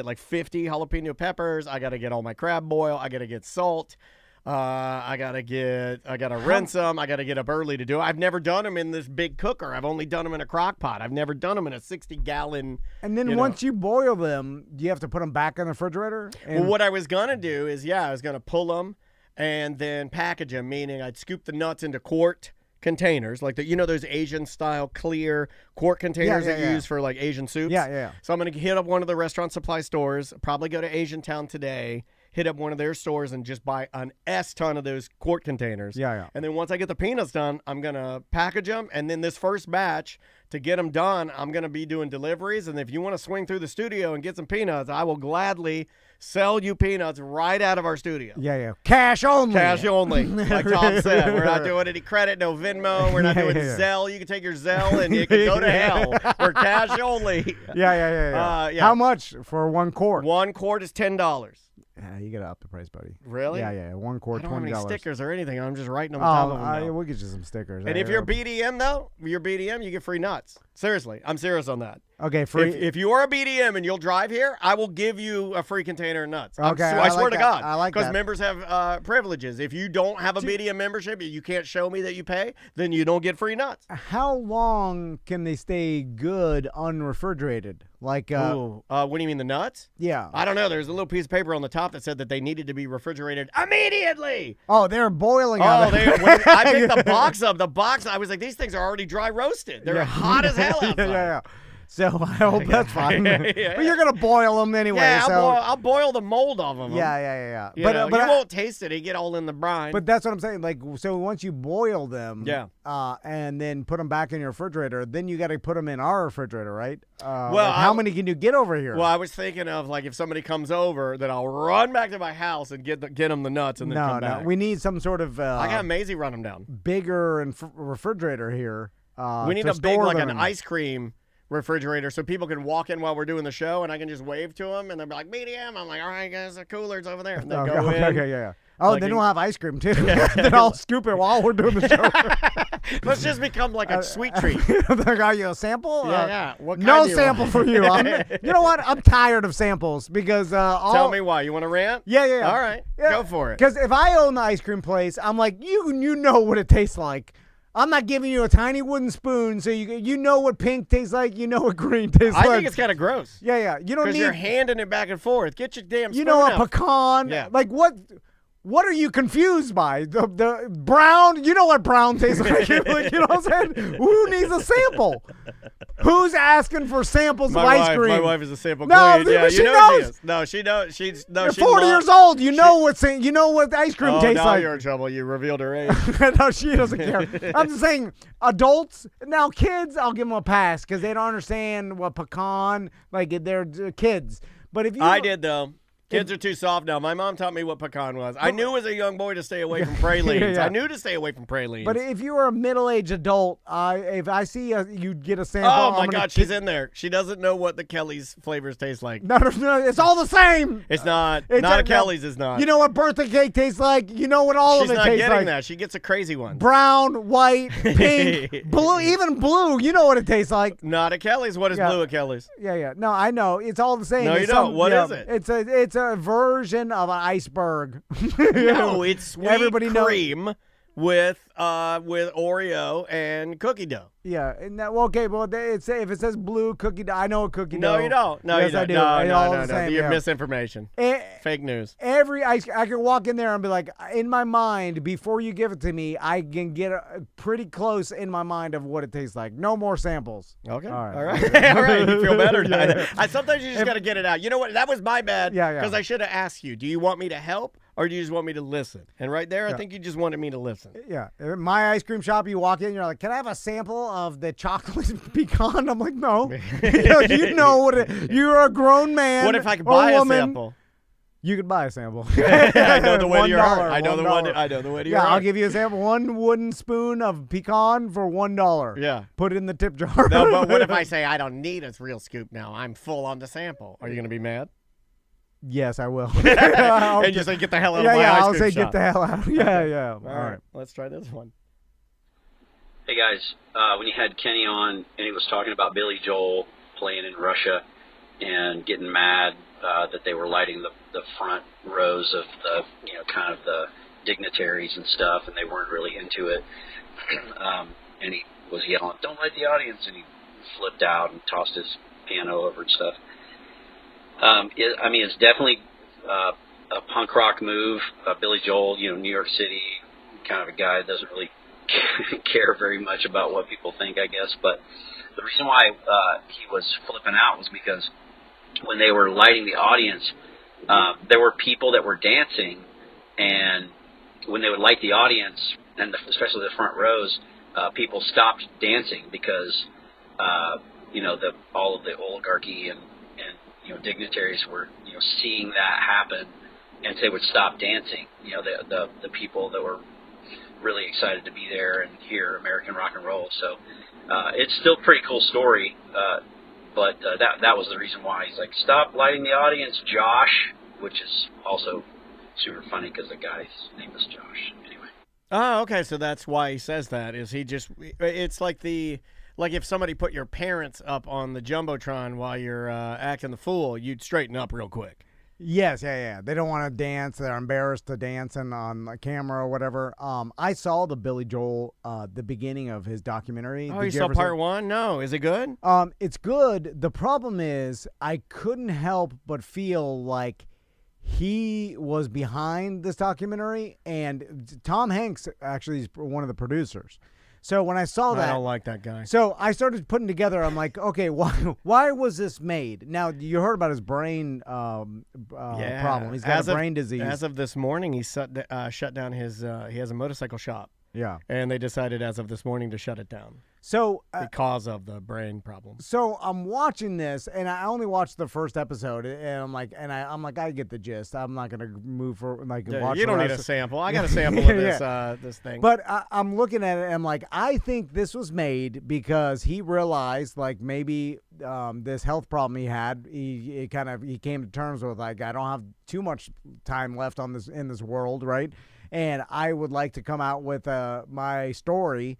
Speaker 1: like 50 jalapeno peppers. I got to get all my crab boil. I got to get salt. I gotta rinse them. I gotta get up early to do it. I've never done them in this big cooker. I've only done them in a crock pot. I've never done them in a 60-gallon.
Speaker 3: And then once you boil them, do you have to put them back in the refrigerator?
Speaker 1: Well, what I was gonna do is, I was gonna pull them and then package them, meaning I'd scoop the nuts into quart containers, like those Asian style clear quart containers that you use for like Asian soups.
Speaker 3: Yeah.
Speaker 1: So I'm gonna hit up one of the restaurant supply stores. Probably go to Asian Town today. Hit up one of their stores and just buy an S-ton of those quart containers.
Speaker 3: Yeah.
Speaker 1: And then once I get the peanuts done, I'm going to package them. And then this first batch, to get them done, I'm going to be doing deliveries. And if you want to swing through the studio and get some peanuts, I will gladly sell you peanuts right out of our studio.
Speaker 3: Yeah. Cash only.
Speaker 1: Cash only. Like Tom said, we're not doing any credit, no Venmo. We're not doing Zelle. You can take your Zelle and it can go to hell. We're cash only.
Speaker 3: Yeah. How much for 1 quart?
Speaker 1: 1 quart is $10.
Speaker 3: You gotta up the price, buddy.
Speaker 1: Really?
Speaker 3: Yeah. 1 quart, $20.
Speaker 1: I don't have any stickers or anything. I'm just writing on the top of them.
Speaker 3: We'll get you some stickers.
Speaker 1: And if you're BDM, though, you get free nuts. Seriously, I'm serious on that.
Speaker 3: Okay, free.
Speaker 1: If you are a BDM and you'll drive here, I will give you a free container of nuts.
Speaker 3: Okay,
Speaker 1: I swear to God.
Speaker 3: I like that.
Speaker 1: Because members have privileges. If you don't have a BDM membership, you can't show me that you pay, then you don't get free nuts.
Speaker 3: How long can they stay good unrefrigerated? Like,
Speaker 1: what do you mean, the nuts?
Speaker 3: Yeah.
Speaker 1: I don't know. There's a little piece of paper on the top that said that they needed to be refrigerated immediately.
Speaker 3: Oh, they're boiling.
Speaker 1: I picked the box up. I was like, these things are already dry roasted. They're hot as hell outside.
Speaker 3: Yeah. So I hope that's fine. But you're gonna boil them anyway.
Speaker 1: Yeah,
Speaker 3: so.
Speaker 1: I'll boil the mold off of them.
Speaker 3: Yeah.
Speaker 1: But you won't taste it. They get all in the brine.
Speaker 3: But that's what I'm saying. Like, so once you boil them, and then put them back in your refrigerator, then you got to put them in our refrigerator, right? How many can you get over here?
Speaker 1: Well, I was thinking of like if somebody comes over, then I'll run back to my house and get them the nuts and then come back.
Speaker 3: No, we need some sort of.
Speaker 1: I got Maisie run them down.
Speaker 3: Bigger refrigerator here.
Speaker 1: We need a big an ice cream refrigerator so people can walk in while we're doing the show and I can just wave to them and they'll be like, medium. I'm like, all right, guys, the cooler's over there. And they go in.
Speaker 3: Okay. Oh,
Speaker 1: Like
Speaker 3: then
Speaker 1: a-
Speaker 3: we'll have ice cream too. Then I'll scoop it while we're doing the show.
Speaker 1: Let's just become like a sweet treat.
Speaker 3: They got you a sample?
Speaker 1: Yeah. What
Speaker 3: No
Speaker 1: kind do you
Speaker 3: sample
Speaker 1: want?
Speaker 3: for you. You know what? I'm tired of samples because
Speaker 1: Tell me why. You want to rant?
Speaker 3: Yeah.
Speaker 1: All right.
Speaker 3: Yeah.
Speaker 1: Go for it.
Speaker 3: Because if I own the ice cream place, I'm like, you know what it tastes like. I'm not giving you a tiny wooden spoon, so you know what pink tastes like. You know what green tastes
Speaker 1: I
Speaker 3: like.
Speaker 1: think it's kind of gross.
Speaker 3: Yeah. You don't
Speaker 1: Because
Speaker 3: need.
Speaker 1: you're handing it back and forth. Get your damn spoon
Speaker 3: You know, a
Speaker 1: out.
Speaker 3: pecan.
Speaker 1: Yeah.
Speaker 3: Like what? What are you confused by? The brown? You know what brown tastes like? Like, you know what I'm saying? Who needs a sample? Who's asking for samples of ice cream?
Speaker 1: My wife is a sample
Speaker 3: No,
Speaker 1: queen. Yeah,
Speaker 3: she
Speaker 1: you know
Speaker 3: knows.
Speaker 1: she is. No, she knows. She's
Speaker 3: You're 40 years old. You know what ice cream
Speaker 1: Oh,
Speaker 3: tastes
Speaker 1: now
Speaker 3: like.
Speaker 1: you're in trouble. You revealed her age.
Speaker 3: No, she doesn't care. I'm just saying, adults now, kids, I'll give them a pass because they don't understand what pecan. Like they're kids. But if you,
Speaker 1: I did though. Kids are too soft now. My mom taught me what pecan was. I knew as a young boy to stay away from pralines.
Speaker 3: Yeah.
Speaker 1: I knew to stay away from pralines.
Speaker 3: But if you were a middle-aged adult, if I see you get a sample,
Speaker 1: oh
Speaker 3: I'm
Speaker 1: my
Speaker 3: gonna
Speaker 1: God, she's in there. She doesn't know what the Kelly's flavors taste like.
Speaker 3: No, it's all the same.
Speaker 1: It's not.
Speaker 3: It's
Speaker 1: Not
Speaker 3: a-
Speaker 1: a Kelly's is not.
Speaker 3: You know what birthday cake tastes like? You know what all
Speaker 1: She's
Speaker 3: of it
Speaker 1: not
Speaker 3: tastes
Speaker 1: getting
Speaker 3: like?
Speaker 1: that. She gets a crazy one.
Speaker 3: Brown, white, pink, blue, even blue. You know what it tastes like.
Speaker 1: Not a Kelly's. What is
Speaker 3: Yeah.
Speaker 1: blue at Kelly's?
Speaker 3: Yeah. No, I know. It's all the same.
Speaker 1: No,
Speaker 3: It's
Speaker 1: you don't. What
Speaker 3: yeah,
Speaker 1: is it?
Speaker 3: It's a version of an iceberg.
Speaker 1: No, it's sweet
Speaker 3: Everybody knows-
Speaker 1: cream with Oreo and cookie dough.
Speaker 3: Yeah, and that, well, okay, well, if it says blue cookie dough, I know what cookie
Speaker 1: No,
Speaker 3: dough.
Speaker 1: you don't. No,
Speaker 3: yes,
Speaker 1: you don't.
Speaker 3: I do.
Speaker 1: No,
Speaker 3: It's all
Speaker 1: no.
Speaker 3: the same,
Speaker 1: You're
Speaker 3: yeah.
Speaker 1: misinformation.
Speaker 3: Eh,
Speaker 1: Fake news.
Speaker 3: Every I can walk in there and be like, in my mind, before you give it to me, I can get pretty close in my mind of what it tastes like. No more samples.
Speaker 1: Okay.
Speaker 3: All right.
Speaker 1: All right. All right. You feel better now.
Speaker 3: Yeah.
Speaker 1: Sometimes you just got to get it out. You know what? That was my bad.
Speaker 3: Yeah.
Speaker 1: Because I should have asked you, do you want me to help or do you just want me to listen? And right there, I
Speaker 3: Yeah.
Speaker 1: think you just wanted me to listen.
Speaker 3: Yeah. My ice cream shop, you walk in, you're like, can I have a sample of the chocolate pecan? I'm like, no. You know what you're a grown man.
Speaker 1: What if I could
Speaker 3: or
Speaker 1: buy a
Speaker 3: woman.
Speaker 1: sample?
Speaker 3: You could buy a sample.
Speaker 1: I know the way to your heart.
Speaker 3: $1,
Speaker 1: I know the one.
Speaker 3: $1.
Speaker 1: I know the way to your
Speaker 3: Yeah,
Speaker 1: heart.
Speaker 3: I'll give you a sample. One wooden spoon of pecan for $1.
Speaker 1: Yeah.
Speaker 3: Put it in the tip jar.
Speaker 1: No, but what if I say I don't need a real scoop now? I'm full on the sample. Are you going to be mad?
Speaker 3: Yes, I will.
Speaker 1: And you say, get the hell out of my ice
Speaker 3: I'll
Speaker 1: cream
Speaker 3: say
Speaker 1: shop.
Speaker 3: get the hell out. Yeah.
Speaker 1: All right. Let's try this one.
Speaker 8: Hey guys, when you had Kenny on and he was talking about Billy Joel playing in Russia and getting mad that they were lighting the front rows of the, kind of the dignitaries and stuff, and they weren't really into it, and he was yelling, "Don't light the audience," and he flipped out and tossed his piano over and stuff. It's definitely a punk rock move. Billy Joel, New York City, kind of a guy that doesn't really care very much about what people think, I guess. But the reason why he was flipping out was because when they were lighting the audience, there were people that were dancing, and when they would light the audience, and especially the front rows, people stopped dancing because all of the oligarchy and dignitaries were seeing that happen, and they would stop dancing. The people that were really excited to be there and hear American rock and roll. So it's still a pretty cool story, but that was the reason why. He's like, stop lighting the audience, Josh, which is also super funny because the guy's name is Josh. Anyway.
Speaker 1: Oh, okay. So that's why he says that. Is he just? It's like if somebody put your parents up on the jumbotron while you're acting the fool, you'd straighten up real quick.
Speaker 3: Yes, yeah. They don't want to dance. They're embarrassed to dancing on the camera or whatever. I saw the Billy Joel, the beginning of his documentary.
Speaker 1: Oh,
Speaker 3: Did
Speaker 1: you saw
Speaker 3: ever see
Speaker 1: part
Speaker 3: it?
Speaker 1: one? No. Is it good?
Speaker 3: It's good. The problem is I couldn't help but feel like he was behind this documentary, and Tom Hanks actually is one of the producers. So when I saw that,
Speaker 1: I don't like that guy.
Speaker 3: So I started putting together. I'm like, okay, why was this made? Now you heard about his brain problem. He's got a brain disease.
Speaker 1: As of this morning, he shut down his. He has a motorcycle shop.
Speaker 3: Yeah.
Speaker 1: And they decided as of this morning to shut it down.
Speaker 3: So
Speaker 1: because of the brain problem.
Speaker 3: So I'm watching this, and I only watched the first episode, and I'm like, I get the gist. I'm not gonna move for watch.
Speaker 1: You
Speaker 3: the
Speaker 1: don't need a
Speaker 3: rest.
Speaker 1: sample. I got a sample of this this thing.
Speaker 3: But I'm looking at it, and I'm like, I think this was made because he realized like maybe this health problem he had. He came to terms with like, I don't have too much time left on in this world, right? And I would like to come out with my story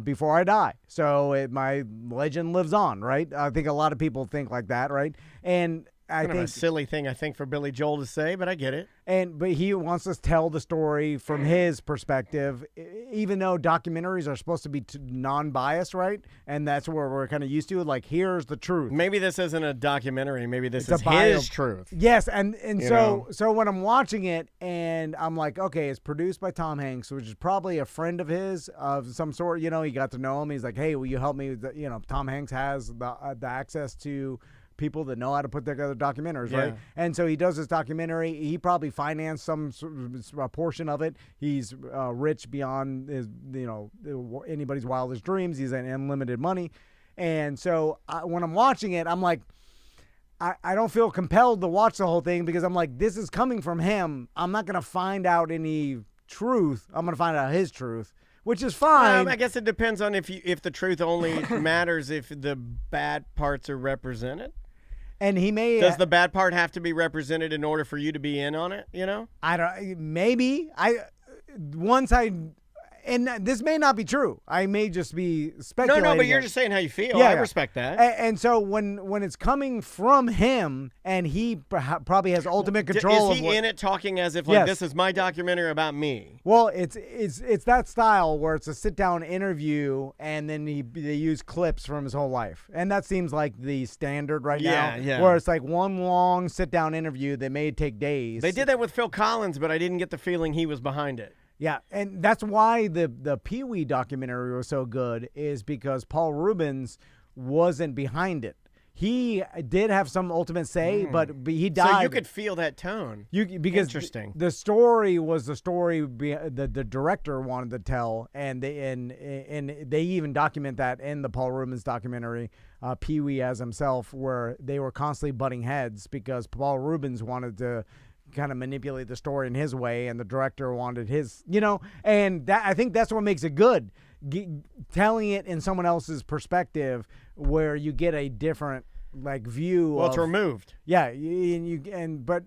Speaker 3: before I die. So my legend lives on, right? I think a lot of people think like that, right? And I think
Speaker 1: a silly thing, I think, for Billy Joel to say, but I get it.
Speaker 3: But he wants to tell the story from his perspective, even though documentaries are supposed to be non-biased, right? And that's where we're kind of used to. Like, here's the truth.
Speaker 1: Maybe this isn't a documentary. Maybe this is his truth.
Speaker 3: Yes, and so when I'm watching it, and I'm like, okay, it's produced by Tom Hanks, which is probably a friend of his of some sort. You know, he got to know him. He's like, hey, will you help me? Tom Hanks has the access to people that know how to put together documentaries, right? And so he does this documentary. He probably financed a portion of it. He's rich beyond his, anybody's wildest dreams. He's an unlimited money. And so when I'm watching it, I'm like, I don't feel compelled to watch the whole thing because I'm like, this is coming from him. I'm not going to find out any truth. I'm going to find out his truth, which is fine.
Speaker 1: I guess it depends on if the truth only matters if the bad parts are represented.
Speaker 3: And he may.
Speaker 1: Does the bad part have to be represented in order for you to be in on it?
Speaker 3: I don't. Maybe and this may not be true. I may just be speculating.
Speaker 1: No, but you're just saying how you feel.
Speaker 3: Yeah,
Speaker 1: I respect that.
Speaker 3: And so when it's coming from him, and he probably has ultimate control.
Speaker 1: Is he in it talking as if like this is my documentary about me?
Speaker 3: Well, it's that style where it's a sit down interview, and then they use clips from his whole life, and that seems like the standard right now.
Speaker 1: Yeah.
Speaker 3: Where it's like one long sit down interview that may take days.
Speaker 1: They did that with Phil Collins, but I didn't get the feeling he was behind it.
Speaker 3: Yeah, and that's why the Pee-wee documentary was so good, is because Paul Rubens wasn't behind it. He did have some ultimate say, but he died.
Speaker 1: So you could feel that tone.
Speaker 3: Because
Speaker 1: interesting.
Speaker 3: The story was the story the director wanted to tell, and they even document that in the Paul Rubens documentary, Pee-wee as himself, where they were constantly butting heads because Paul Rubens wanted to kind of manipulate the story in his way, and the director wanted his, and that, I think that's what makes it good, telling it in someone else's perspective where you get a different view.
Speaker 1: Well, it's removed.
Speaker 3: Yeah, but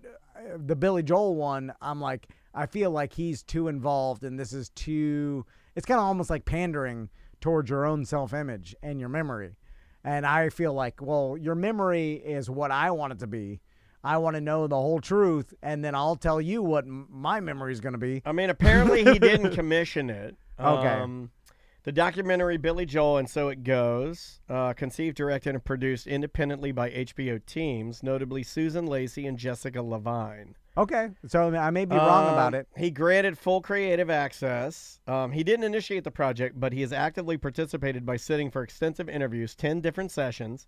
Speaker 3: the Billy Joel one, I'm like, I feel like he's too involved, and this is too. It's kind of almost like pandering towards your own self-image and your memory, and I feel like, well, your memory is what I want it to be. I want to know the whole truth, and then I'll tell you what my memory is going to be.
Speaker 1: I mean, apparently he didn't commission it.
Speaker 3: Okay.
Speaker 1: The documentary Billy Joel, and So It Goes, conceived, directed, and produced independently by HBO teams, notably Susan Lacey and Jessica Levine.
Speaker 3: Okay, so I may be wrong about it.
Speaker 1: He granted full creative access. He didn't initiate the project, but he has actively participated by sitting for extensive interviews, 10 different sessions.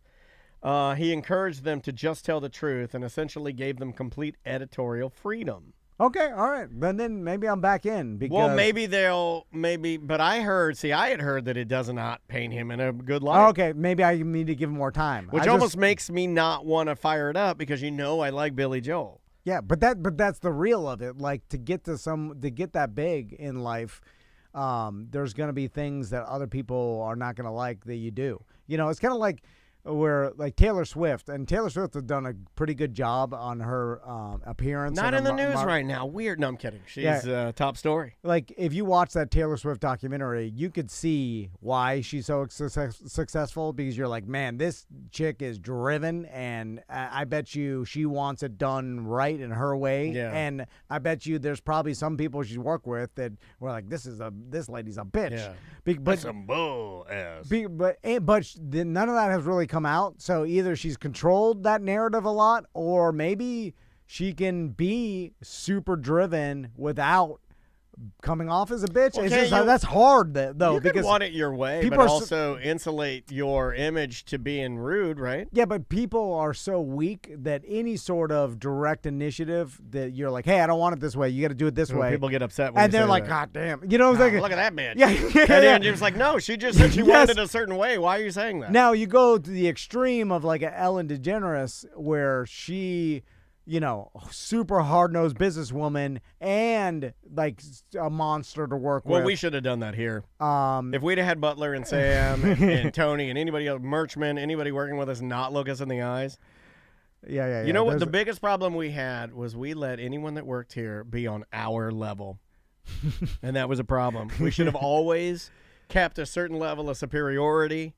Speaker 1: He encouraged them to just tell the truth and essentially gave them complete editorial freedom.
Speaker 3: Okay, all right. But then maybe I'm back in. Because...
Speaker 1: Well, but I had heard that it does not paint him in a good light.
Speaker 3: Oh, okay, maybe I need to give him more time.
Speaker 1: Which almost makes me not want to fire it up because I like Billy Joel.
Speaker 3: Yeah, but that's the real of it. Like to get that big in life, there's going to be things that other people are not going to like that you do. It's kind of like where Taylor Swift has done a pretty good job on her appearance.
Speaker 1: Not in the news right now. Weird. No, I'm kidding. She's top story.
Speaker 3: Like if you watch that Taylor Swift documentary, you could see why she's so successful, because you're like, man, this chick is driven, and I bet you she wants it done right in her way.
Speaker 1: Yeah.
Speaker 3: And I bet you there's probably some people she's worked with that were like, this lady's a bitch.
Speaker 1: Yeah.
Speaker 3: But
Speaker 1: that's some bull ass.
Speaker 3: But none of that has really come out. So either she's controlled that narrative a lot, or maybe she can be super driven without coming off as a bitch.
Speaker 1: Well,
Speaker 3: It's
Speaker 1: can't
Speaker 3: just,
Speaker 1: you-
Speaker 3: that's hard though,
Speaker 1: You can
Speaker 3: because
Speaker 1: want it your way,
Speaker 3: people
Speaker 1: but
Speaker 3: are
Speaker 1: also insulate your image to being rude, right?
Speaker 3: yeah, but people are so weak that any sort of direct initiative that you're like, hey, I don't want it this way. You got to do it this way.
Speaker 1: People get upset when
Speaker 3: and
Speaker 1: you
Speaker 3: they're
Speaker 1: say
Speaker 3: like,
Speaker 1: that.
Speaker 3: God damn. You know what I'm saying?
Speaker 1: Look at that bitch.
Speaker 3: Yeah,
Speaker 1: And then you're just like, no, she just said she wanted it a certain way. Why are you saying that?
Speaker 3: Now you go to the extreme of like a Ellen DeGeneres where she, super hard-nosed businesswoman and like a monster to work with.
Speaker 1: Well, we should have done that here. If we'd have had Butler and Sam and Tony and anybody else, Merchman, anybody working with us, not look us in the eyes.
Speaker 3: Yeah.
Speaker 1: You know what? The biggest problem we had was we let anyone that worked here be on our level. And that was a problem. We should have always kept a certain level of superiority.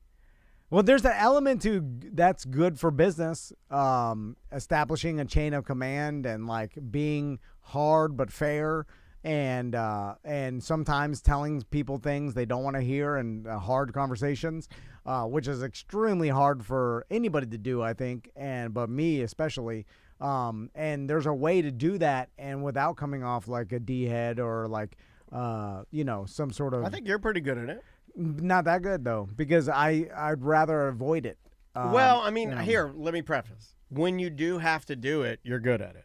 Speaker 3: Well, there's an element to that's good for business, establishing a chain of command and like being hard but fair, and sometimes telling people things they don't want to hear and hard conversations, which is extremely hard for anybody to do, I think, but me especially. And there's a way to do that, and without coming off like a D-head or like some sort of.
Speaker 1: I think you're pretty good at it.
Speaker 3: Not that good though, because I'd rather avoid it.
Speaker 1: Well, I mean, here, let me preface. When you do have to do it, you're good at it.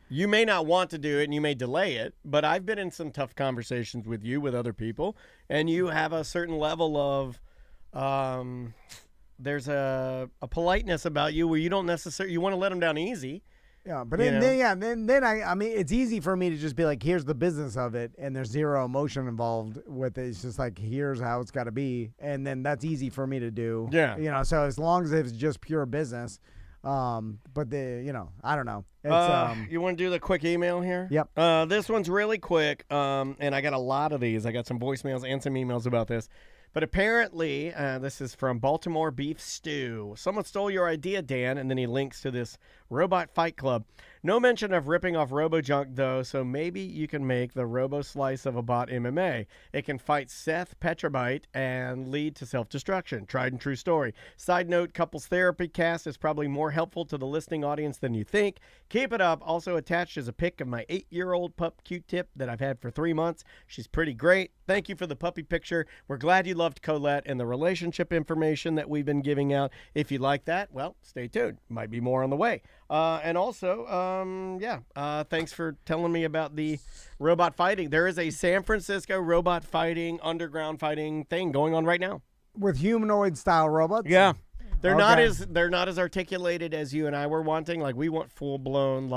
Speaker 1: You may not want to do it and you may delay it, but I've been in some tough conversations with you, with other people, and you have a certain level of there's a politeness about you where you don't necessarily, you want to let them down easy.
Speaker 3: Yeah, but then I mean, it's easy for me to just be like, here's the business of it, and there's zero emotion involved with it. It's just like, here's how it's got to be, and then that's easy for me to do.
Speaker 1: Yeah.
Speaker 3: So as long as it's just pure business, but I don't know. It's,
Speaker 1: you want to do the quick email here?
Speaker 3: Yep.
Speaker 1: This one's really quick, and I got a lot of these. I got some voicemails and some emails about this. But apparently, this is from Baltimore Beef Stew. Someone stole your idea, Dan, and then he links to this Robot Fight Club. No mention of ripping off RoboJunk, though, so maybe you can make the Robo Slice of a bot MMA. It can fight Seth Petrobite and lead to self-destruction. Tried and true story. Side note, Couples Therapy Cast is probably more helpful to the listening audience than you think. Keep it up. Also attached is a pic of my 8-year-old pup Q-Tip that I've had for 3 months. She's pretty great. Thank you for the puppy picture. We're glad you loved Colette and the relationship information that we've been giving out. If you like that, well, stay tuned. Might be more on the way. And also, thanks for telling me about the robot fighting. There is a San Francisco robot fighting, underground fighting thing going on right now.
Speaker 3: with humanoid style robots.
Speaker 1: Yeah. They're not as articulated as you and I were wanting. Like, we want full blown,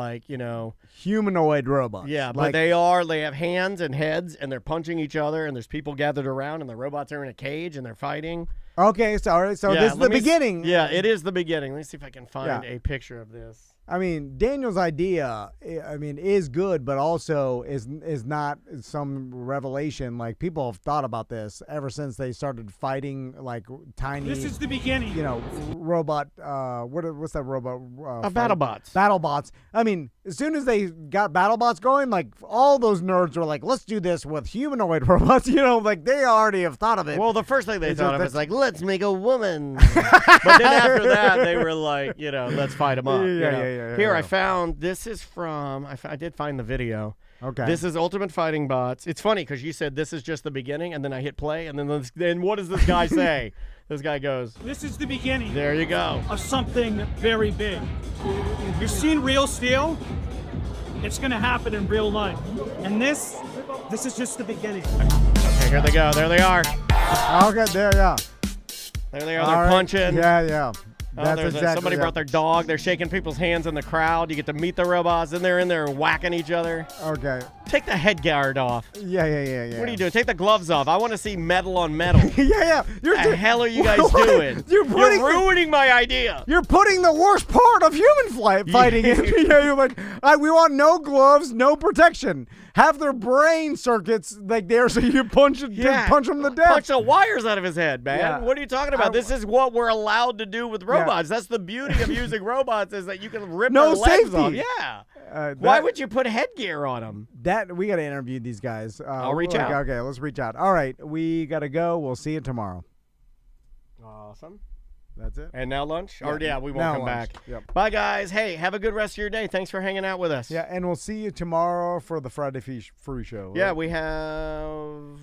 Speaker 3: humanoid robots.
Speaker 1: Yeah, but they have hands and heads, and they're punching each other, and there's people gathered around, and the robots are in a cage and they're fighting.
Speaker 3: Okay, so this is the beginning.
Speaker 1: Yeah, it is the beginning. Let me see if I can find a picture of this.
Speaker 3: I mean, Daniel's idea, is good, but also is not some revelation. Like, people have thought about this ever since they started fighting, like, tiny.
Speaker 9: This is the beginning.
Speaker 3: Robot. What's that robot?
Speaker 1: BattleBots.
Speaker 3: BattleBots. I mean, as soon as they got BattleBots going, like, all those nerds were like, let's do this with humanoid robots. Like, they already have thought of it.
Speaker 1: Well, the first thing they thought of is like, let's make a woman. But then after that, they were like, let's fight them up. Here, I found, this is from, I did find the video.
Speaker 3: Okay.
Speaker 1: This is Ultimate Fighting Bots. It's funny because you said this is just the beginning, and then I hit play, and then what does this guy say? This guy goes,
Speaker 9: this is the beginning.
Speaker 1: There you go.
Speaker 9: Of something very big. You've seen real steel? It's going to happen in real life. And this is just the beginning.
Speaker 1: Okay, here they go. There they are.
Speaker 3: Okay, there, yeah.
Speaker 1: There they are. They're punching.
Speaker 3: Yeah.
Speaker 1: Somebody brought their dog. They're shaking people's hands in the crowd. You get to meet the robots, and they're in there whacking each other.
Speaker 3: Okay.
Speaker 1: Take the head guard off.
Speaker 3: Yeah.
Speaker 1: What are you doing? Take the gloves off. I want to see metal on metal.
Speaker 3: Yeah.
Speaker 1: What the hell are you guys doing? You're ruining my idea.
Speaker 3: You're putting the worst part of human fighting in. You're like, we want no gloves, no protection. Have their brain circuits like there so you punch them to death.
Speaker 1: Punch the wires out of his head, man.
Speaker 3: Yeah.
Speaker 1: What are you talking about? This is what we're allowed to do with robots. That's the beauty of using robots is that you can rip their legs off. Yeah. Why would you put headgear on them?
Speaker 3: We got to interview these guys.
Speaker 1: I'll reach out.
Speaker 3: Okay, let's reach out. All right, we got to go. We'll see you tomorrow.
Speaker 1: Awesome.
Speaker 3: That's it.
Speaker 1: And now lunch?
Speaker 3: Yeah,
Speaker 1: Or yeah, we won't
Speaker 3: now
Speaker 1: come
Speaker 3: lunch.
Speaker 1: back.
Speaker 3: Yep.
Speaker 1: Bye, guys. Hey, have a good rest of your day. Thanks for hanging out with us.
Speaker 3: Yeah, and we'll see you tomorrow for the Friday Free Show.
Speaker 1: Yeah,
Speaker 3: right?
Speaker 1: we have